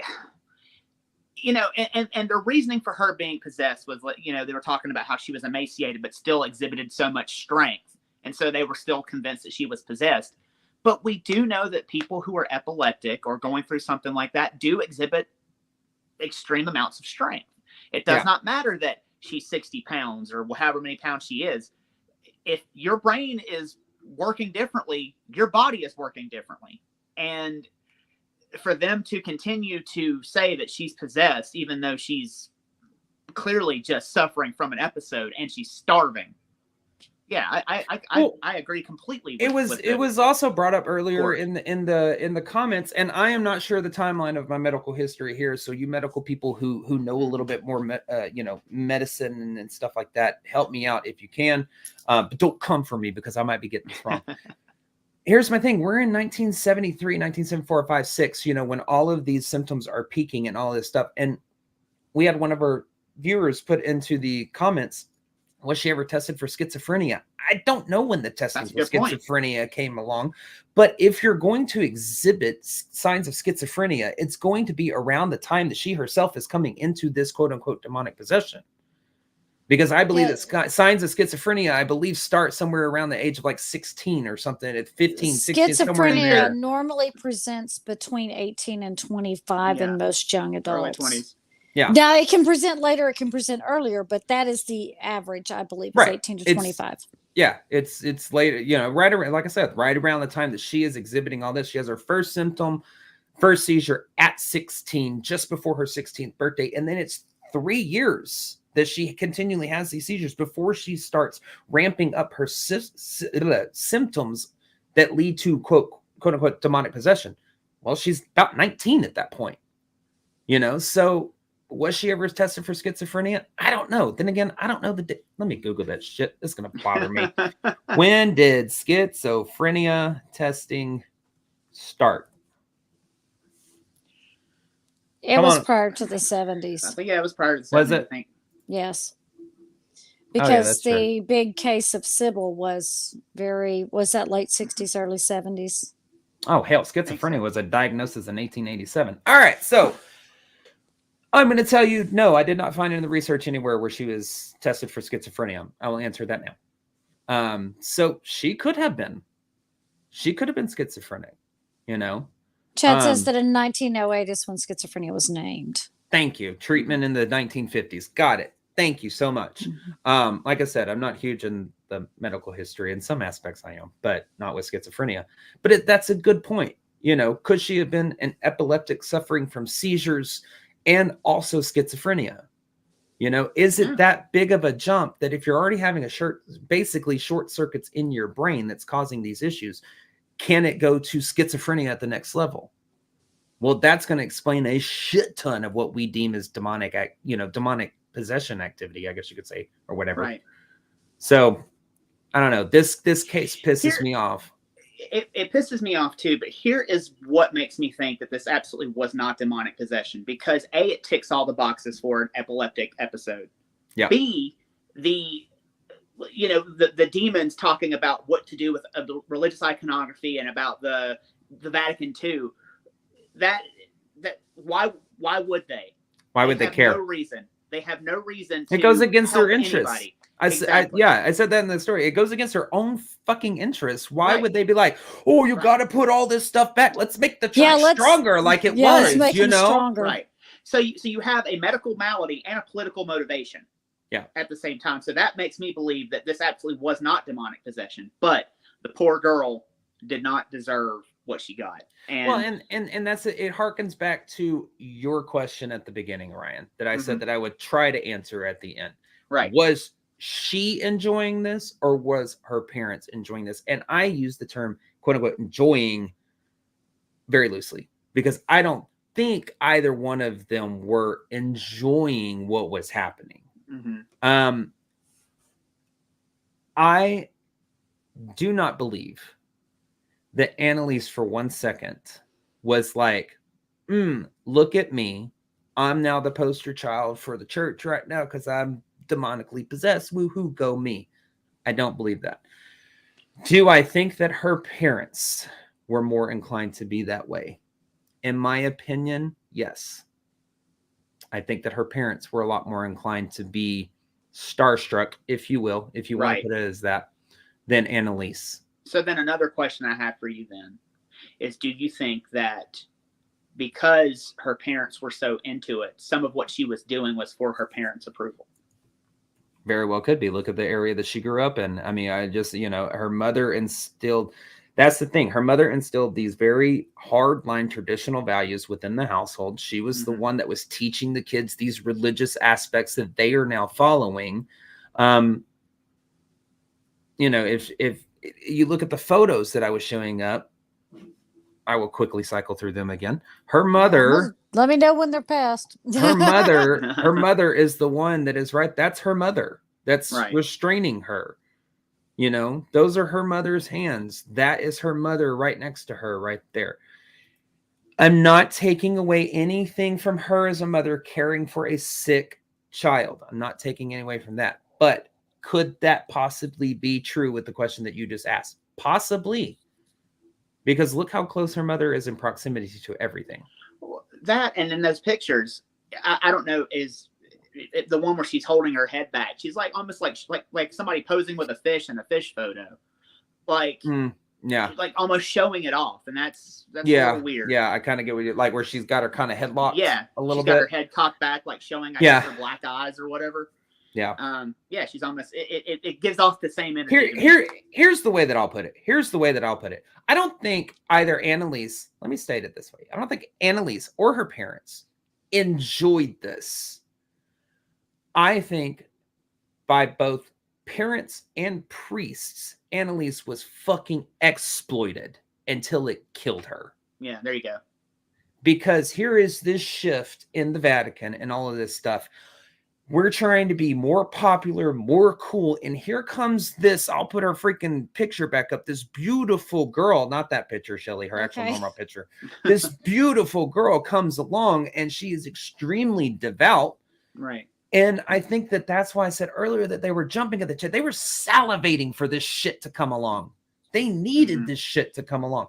you know, and the reasoning for her being possessed was, you know, they were talking about how she was emaciated but still exhibited so much strength. And so they were still convinced that she was possessed. But we do know that people who are epileptic or going through something like that do exhibit extreme amounts of strength. It does not matter that she's 60 pounds or however many pounds she is. If your brain is working differently, your body is working differently. And for them to continue to say that she's possessed, even though she's clearly just suffering from an episode and she's starving. Yeah, I agree completely. It was also brought up earlier in the comments, and I am not sure the timeline of my medical history here. So you medical people who know a little bit more, medicine and stuff like that, help me out if you can. But don't come for me because I might be getting this wrong. Here's my thing. We're in 1973, 1974, 5, 6, when all of these symptoms are peaking and all this stuff. And we had one of our viewers put into the comments, was she ever tested for schizophrenia? I don't know when the testing for schizophrenia came along, but if you're going to exhibit signs of schizophrenia, it's going to be around the time that she herself is coming into this quote unquote demonic possession. Because I believe that signs of schizophrenia, I believe, start somewhere around the age of like 16 or something, at 15, 16, somewhere in there. Schizophrenia normally presents between 18 and 25 in most young adults. Early 20s. Yeah. Now it can present later, it can present earlier, but that is the average, I believe, is 18 to 25. Yeah, it's later, right around, like I said, right around the time that she is exhibiting all this. She has her first seizure at 16, just before her 16th birthday, and then it's 3 years that she continually has these seizures before she starts ramping up her symptoms that lead to quote unquote demonic possession. Well, she's about 19 at that point, so was she ever tested for schizophrenia? I don't know. Then again, I don't know let me Google that shit. It's going to bother me. When did schizophrenia testing start? It was prior to the 70s. I think it was prior to the 70s. Was it? I think. Yes. Because the big case of Sybil was that late 60s, early 70s? Oh, hell. Schizophrenia was a diagnosis in 1887. All right. So I'm going to tell you, no, I did not find it in the research anywhere where she was tested for schizophrenia. I will answer that now. So she could have been. She could have been schizophrenic, Chad says that in 1908 is when schizophrenia was named. Thank you. Treatment in the 1950s. Got it. Thank you so much. Like I said, I'm not huge in the medical history. In some aspects I am, but not with schizophrenia. But that's a good point. Could she have been an epileptic suffering from seizures and also schizophrenia? Is it that big of a jump that if you're already having basically short circuits in your brain that's causing these issues, can it go to schizophrenia at the next level? Well, that's going to explain a shit ton of what we deem as demonic possession activity, I guess you could say, or whatever. Right. So I don't know. This case pisses me off. It pisses me off too, but here is what makes me think that this absolutely was not demonic possession, because A, it ticks all the boxes for an epileptic episode. Yeah. B, the demons talking about what to do with the religious iconography and about the Vatican II. That why would they? Why would they care? No reason. They have no reason to. It goes against their interests. Anybody. I said that in the story. It goes against their own fucking interests. Why would they be like, oh, you got to put all this stuff back. Let's make the church stronger like it was, let's make it stronger. Right. So you have a medical malady and a political motivation at the same time. So that makes me believe that this absolutely was not demonic possession. But the poor girl did not deserve what she got. And Well, and that's it. It harkens back to your question at the beginning, Ryan, that I said that I would try to answer at the end. right. Was she enjoying this, or was her parents enjoying this? And I use the term "quote unquote" enjoying very loosely, because I don't think either one of them were enjoying what was happening. I do not believe that Anneliese for 1 second was like, look at me. I'm now the poster child for the church right now because I'm demonically possessed. Woohoo, go me. I don't believe that. Do I think that her parents were more inclined to be that way? In my opinion, yes. I think that her parents were a lot more inclined to be starstruck, if you will, if you want to put it as that, than Anneliese. So then another question I have for you then is, do you think that because her parents were so into it, some of what she was doing was for her parents' approval? Very well could be. Look at the area that she grew up in. I mean, I just, her mother instilled, that's the thing. Her mother instilled these very hard-line traditional values within the household. She was the one that was teaching the kids these religious aspects that they are now following. If you look at the photos that I was showing up, I will quickly cycle through them again. Her mother, let me know when they're passed. her mother is the one that is right. That's her mother. That's restraining her. Those are her mother's hands. That is her mother right next to her right there. I'm not taking away anything from her as a mother caring for a sick child. I'm not taking any away from that. But could that possibly be true with the question that you just asked? Possibly. Because look how close her mother is in proximity to everything. That, and in those pictures, I don't know, is the one where she's holding her head back. She's like almost like somebody posing with a fish in a fish photo. Like, like almost showing it off. And that's a little weird. Yeah, I kind of get what you like, where she's got her kind of head locked. Yeah, a little she's bit. Got her head cocked back, like showing her black eyes or whatever. Yeah. She's almost, it gives off the same energy. Here's the way that I'll put it. I don't think either Anneliese, let me state it this way. I don't think Anneliese or her parents enjoyed this. I think by both parents and priests, Anneliese was fucking exploited until it killed her. Yeah, there you go. Because here is this shift in the Vatican and all of this stuff. We're trying to be more popular, more cool. And here comes this, I'll put her freaking picture back up. This beautiful girl, not that picture, Shelly, her actual normal picture. This beautiful girl comes along and she is extremely devout. Right. And I think that that's why I said earlier that they were jumping at the chest. They were salivating for this shit to come along. They needed this shit to come along.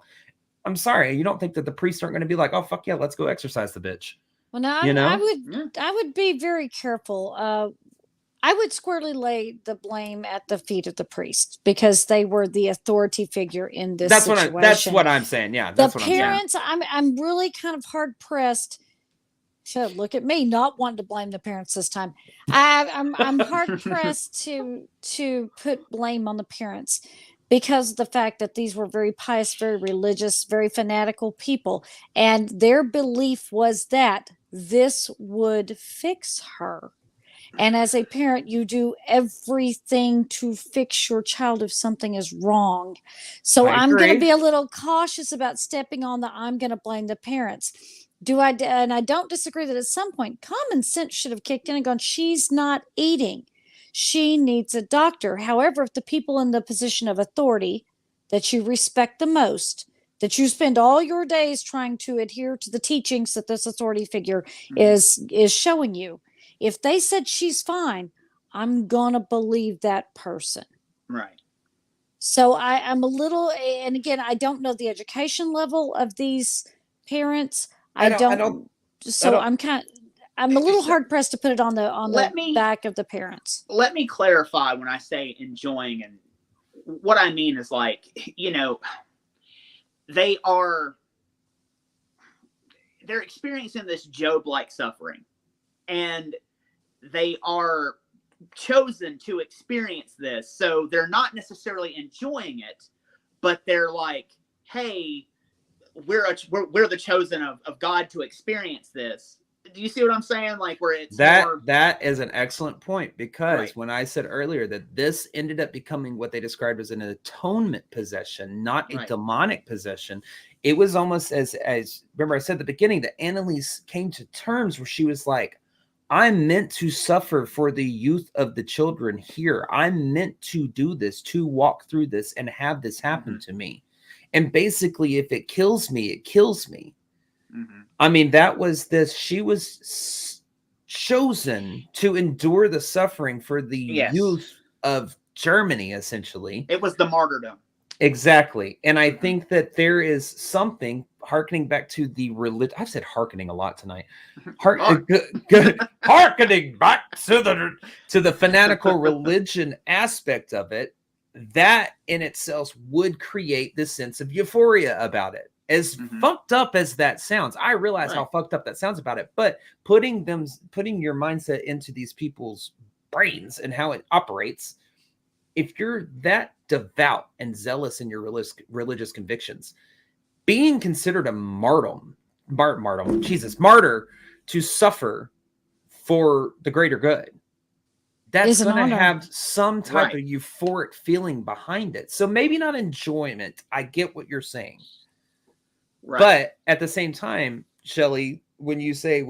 I'm sorry. You don't think that the priests aren't going to be like, oh, fuck yeah, let's go exorcise the bitch. Well, now I would be very careful. I would squarely lay the blame at the feet of the priest because they were the authority figure in this situation. That's what I'm saying. Yeah, that's the what parents, I'm saying. I'm really kind of hard pressed. So look at me, not wanting to blame the parents this time. I'm hard pressed to put blame on the parents because of the fact that these were very pious, very religious, very fanatical people, and their belief was that this would fix her. And as a parent, you do everything to fix your child if something is wrong. So I'm going to be a little cautious about stepping on the I'm going to blame the parents. And I don't disagree that at some point common sense should have kicked in and gone, she's not eating. She needs a doctor. However, if the people in the position of authority that you respect the most, that you spend all your days trying to adhere to the teachings that this authority figure is showing you, if they said she's fine, I'm going to believe that person. Right. So I'm a little, and again, I don't know the education level of these parents. I'm a little hard pressed to put it on the back of the parents. Let me clarify when I say enjoying, and what I mean is like, they're experiencing this Job-like suffering, and they are chosen to experience this. So they're not necessarily enjoying it, but they're like, hey, we're the chosen of God to experience this. Do you see what I'm saying? Like where it's that is an excellent point, because Right. when I said earlier that this ended up becoming what they described as an atonement possession, not a Right. demonic possession, it was almost as remember I said at the beginning that Anneliese came to terms where she was like, I'm meant to suffer for the youth of the children here. I'm meant to do this, to walk through this and have this happen to me. And basically, if it kills me, it kills me. I mean, that was this. She was chosen to endure the suffering for the youth of Germany, essentially. It was the martyrdom. Exactly. And I think that there is something harkening back to the religion. I've said harkening a lot tonight. Harkening back to the fanatical religion aspect of it. That in itself would create this sense of euphoria about it. As fucked up as that sounds, I realize how fucked up that sounds about it, but putting your mindset into these people's brains and how it operates, if you're that devout and zealous in your religious convictions, being considered a martyr to suffer for the greater good, that's going to have some type of euphoric feeling behind it. So maybe not enjoyment. I get what you're saying. Right. But at the same time, Shelley, when you say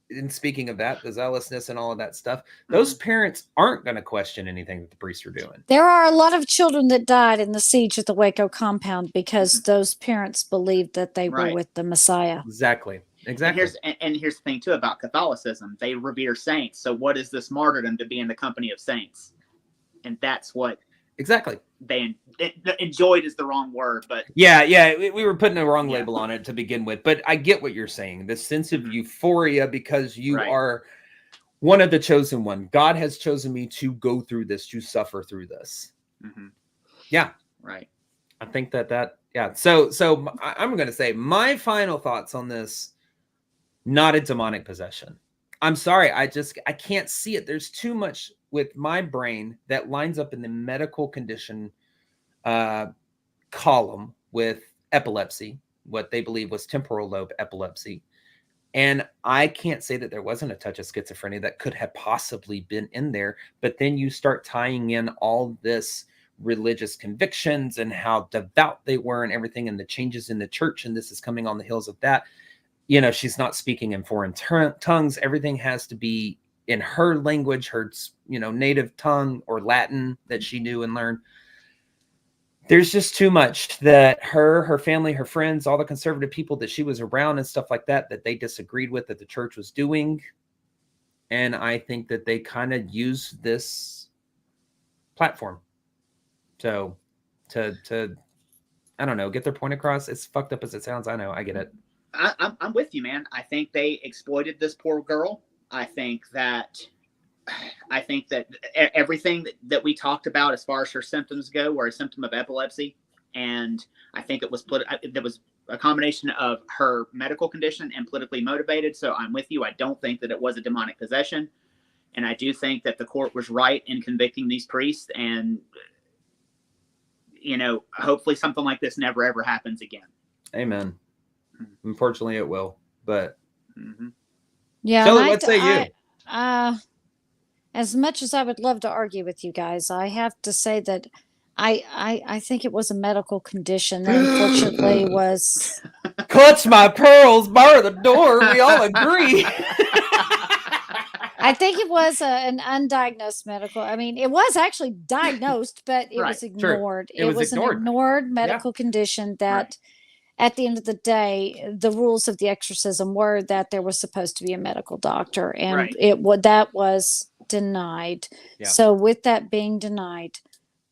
in speaking of that, the zealousness and all of that stuff, those parents aren't going to question anything that the priests are doing. There are a lot of children that died in the siege at the Waco compound because those parents believed that they were with the Messiah. Exactly. And here's the thing too about Catholicism. They revere saints. So what is this martyrdom to be in the company of saints? And that's what they enjoyed is the wrong word, but we were putting a wrong label on it to begin with. But I get what you're saying. The sense of euphoria because you are one of the chosen one. God has chosen me to go through this, to suffer through this. Yeah, right. I think that. So I'm going to say my final thoughts on this. Not a demonic possession. I'm sorry. I can't see it. There's too much with my brain that lines up in the medical condition column with epilepsy, what they believe was temporal lobe epilepsy. And I can't say that there wasn't a touch of schizophrenia that could have possibly been in there. But then you start tying in all this religious convictions and how devout they were and everything and the changes in the church. And this is coming on the heels of that. You know, she's not speaking in foreign tongues. Everything has to be in her language, her, native tongue or Latin that she knew and learned. There's just too much that her family, her friends, all the conservative people that she was around and stuff like that they disagreed with that the church was doing. And I think that they kind of use this platform to I don't know, get their point across. It's fucked up as it sounds. I know. I get it. I'm with you, man. I think they exploited this poor girl. I think that everything that we talked about as far as her symptoms go were a symptom of epilepsy, and I think it was there was a combination of her medical condition and politically motivated. So I'm with you. I don't think that it was a demonic possession, and I do think that the court was right in convicting these priests. And hopefully something like this never ever happens again. Amen. Unfortunately, it will. But yeah, Shelley, what say you? As much as I would love to argue with you guys, I have to say that I think it was a medical condition that unfortunately was. Clutch my pearls, bar the door. We all agree. I think it was an undiagnosed medical. I mean, it was actually diagnosed, but it was ignored. Sure. It was an ignored medical condition that. At the end of the day, the rules of the exorcism were that there was supposed to be a medical doctor, and that was denied. Yeah. So with that being denied,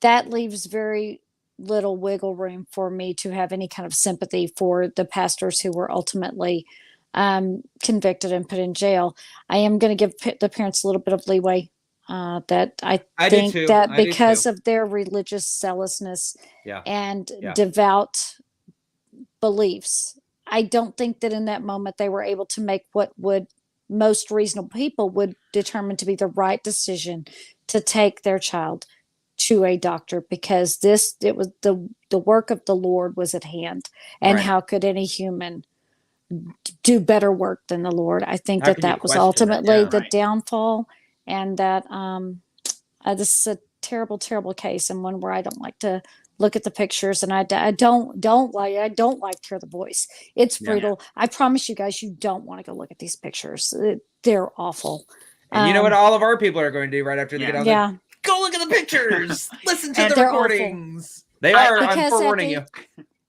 that leaves very little wiggle room for me to have any kind of sympathy for the pastors who were ultimately convicted and put in jail. I am going to give the parents a little bit of leeway. That I think that because of their religious zealousness and devout beliefs, I don't think that in that moment they were able to make what would most reasonable people would determine to be the right decision to take their child to a doctor, because it was the work of the Lord was at hand. And Right. how could any human do better work than the Lord? I think How that can you that was question that? ultimately Yeah. the Right. downfall, and that this is a terrible, terrible case, and one where I don't like to look at the pictures, and I don't like to hear the voice. It's Yeah. brutal. I promise you guys, you don't want to go look at these pictures. They're awful. And you know what all of our people are going to do right after they get Yeah. out Yeah. there? Go look at the pictures. Listen to And the they're awful. recordings. They I- are. I'm Because forewarning you.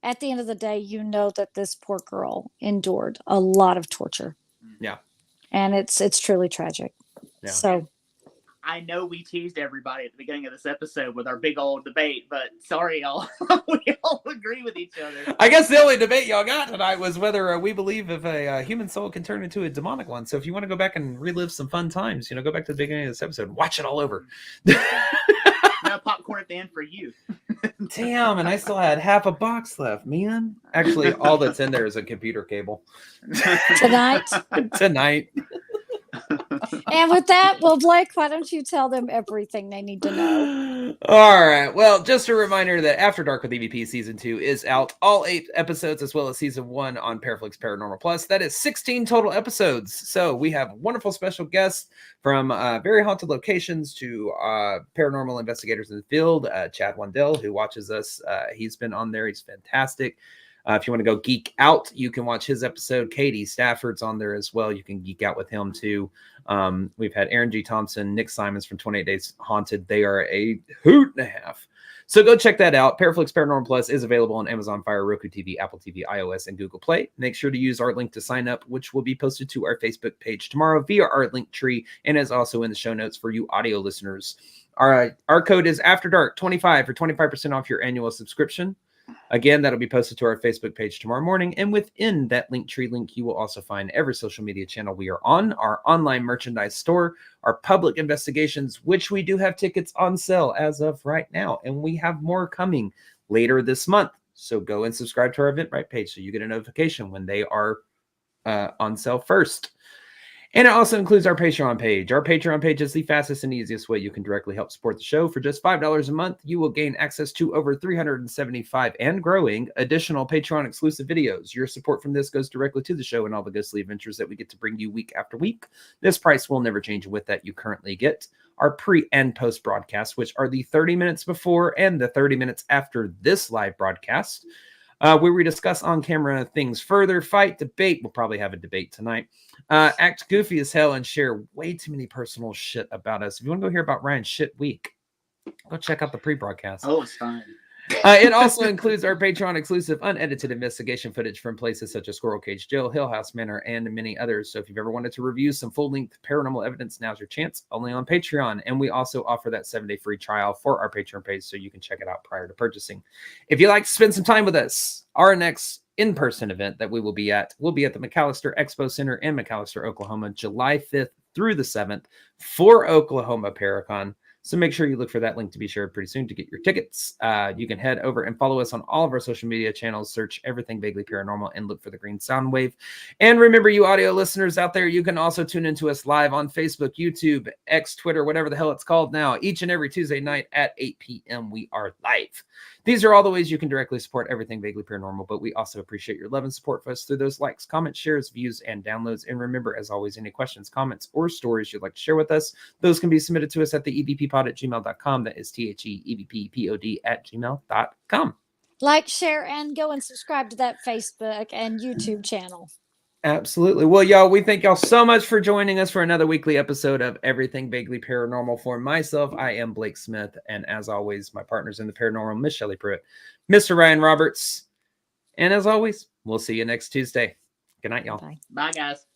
at the end of the day, you know that this poor girl endured a lot of torture. Yeah. And it's truly tragic. Yeah. So I know we teased everybody at the beginning of this episode with our big old debate, but sorry, y'all. We all agree with each other. I guess the only debate y'all got tonight was whether we believe if a human soul can turn into a demonic one. So if you want to go back and relive some fun times, go back to the beginning of this episode, watch it all over. No popcorn at the end for you. Damn, and I still had half a box left, man. Actually, all that's in there is a computer cable. tonight. Tonight. And with that, well, Blake, why don't you tell them everything they need to know? All right. Well, just a reminder that After Dark with EVP Season 2 is out. All 8 episodes, as well as Season 1 on Paraflix Paranormal Plus. That is 16 total episodes. So we have wonderful special guests from very haunted locations to paranormal investigators in the field. Chad Wandell, who watches us, he's been on there. He's fantastic. If you want to go geek out, you can watch his episode. Katie Stafford's on there as well. You can geek out with him too. We've had Aaron G. Thompson, Nick Simons from 28 Days Haunted. They are a hoot and a half. So go check that out. Paraflix Paranormal Plus is available on Amazon Fire, Roku TV, Apple TV, iOS, and Google Play. Make sure to use our link to sign up, which will be posted to our Facebook page tomorrow via our link tree, and is also in the show notes for you audio listeners. Our code is After Dark 25 for 25% off your annual subscription. Again, that'll be posted to our Facebook page tomorrow morning. And within that Linktree link, you will also find every social media channel we are on, our online merchandise store, our public investigations, which we do have tickets on sale as of right now. And we have more coming later this month. So go and subscribe to our Eventbrite page so you get a notification when they are on sale first. And it also includes our Patreon page. Our Patreon page is the fastest and easiest way you can directly help support the show. For just $5 a month, you will gain access to over 375 and growing additional Patreon exclusive videos. Your support from this goes directly to the show and all the ghostly adventures that we get to bring you week after week. This price will never change. With that, you currently get our pre and post broadcasts, which are the 30 minutes before and the 30 minutes after this live broadcast, where we discuss on camera things further, fight, debate. We'll probably have a debate tonight. Act goofy as hell and share way too many personal shit about us. If you want to go hear about Ryan's shit week, go check out the pre-broadcast. Oh, it's fine. It also includes our Patreon exclusive unedited investigation footage from places such as Squirrel Cage Jail, Hill House Manor, and many others. So if you've ever wanted to review some full-length paranormal evidence, now's your chance, only on Patreon. And we also offer that 7-day free trial for our Patreon page so you can check it out prior to purchasing. If you'd like to spend some time with us, our next in-person event that we will be at the McAllister Expo Center in McAllister, Oklahoma, July 5th through the 7th for Oklahoma Paracon. So make sure you look for that link to be shared pretty soon to get your tickets. You can head over and follow us on all of our social media channels. Search Everything Vaguely Paranormal and look for the green sound wave. And remember, you audio listeners out there, you can also tune into us live on Facebook, YouTube, X, Twitter, whatever the hell it's called now. Each and every Tuesday night at 8 p.m. we are live. These are all the ways you can directly support Everything Vaguely Paranormal, but we also appreciate your love and support for us through those likes, comments, shares, views, and downloads. And remember, as always, any questions, comments, or stories you'd like to share with us, those can be submitted to us at the evppod@gmail.com. That is THEEVPPOD@gmail.com. Like, share, and go and subscribe to that Facebook and YouTube channel. Absolutely. Well, y'all, we thank y'all so much for joining us for another weekly episode of Everything Vaguely Paranormal. For myself, I am Blake Smith. And as always, my partners in the paranormal, Miss Shelley Pruitt, Mr. Ryan Roberts. And as always, we'll see you next Tuesday. Good night, y'all. Bye. Bye, guys.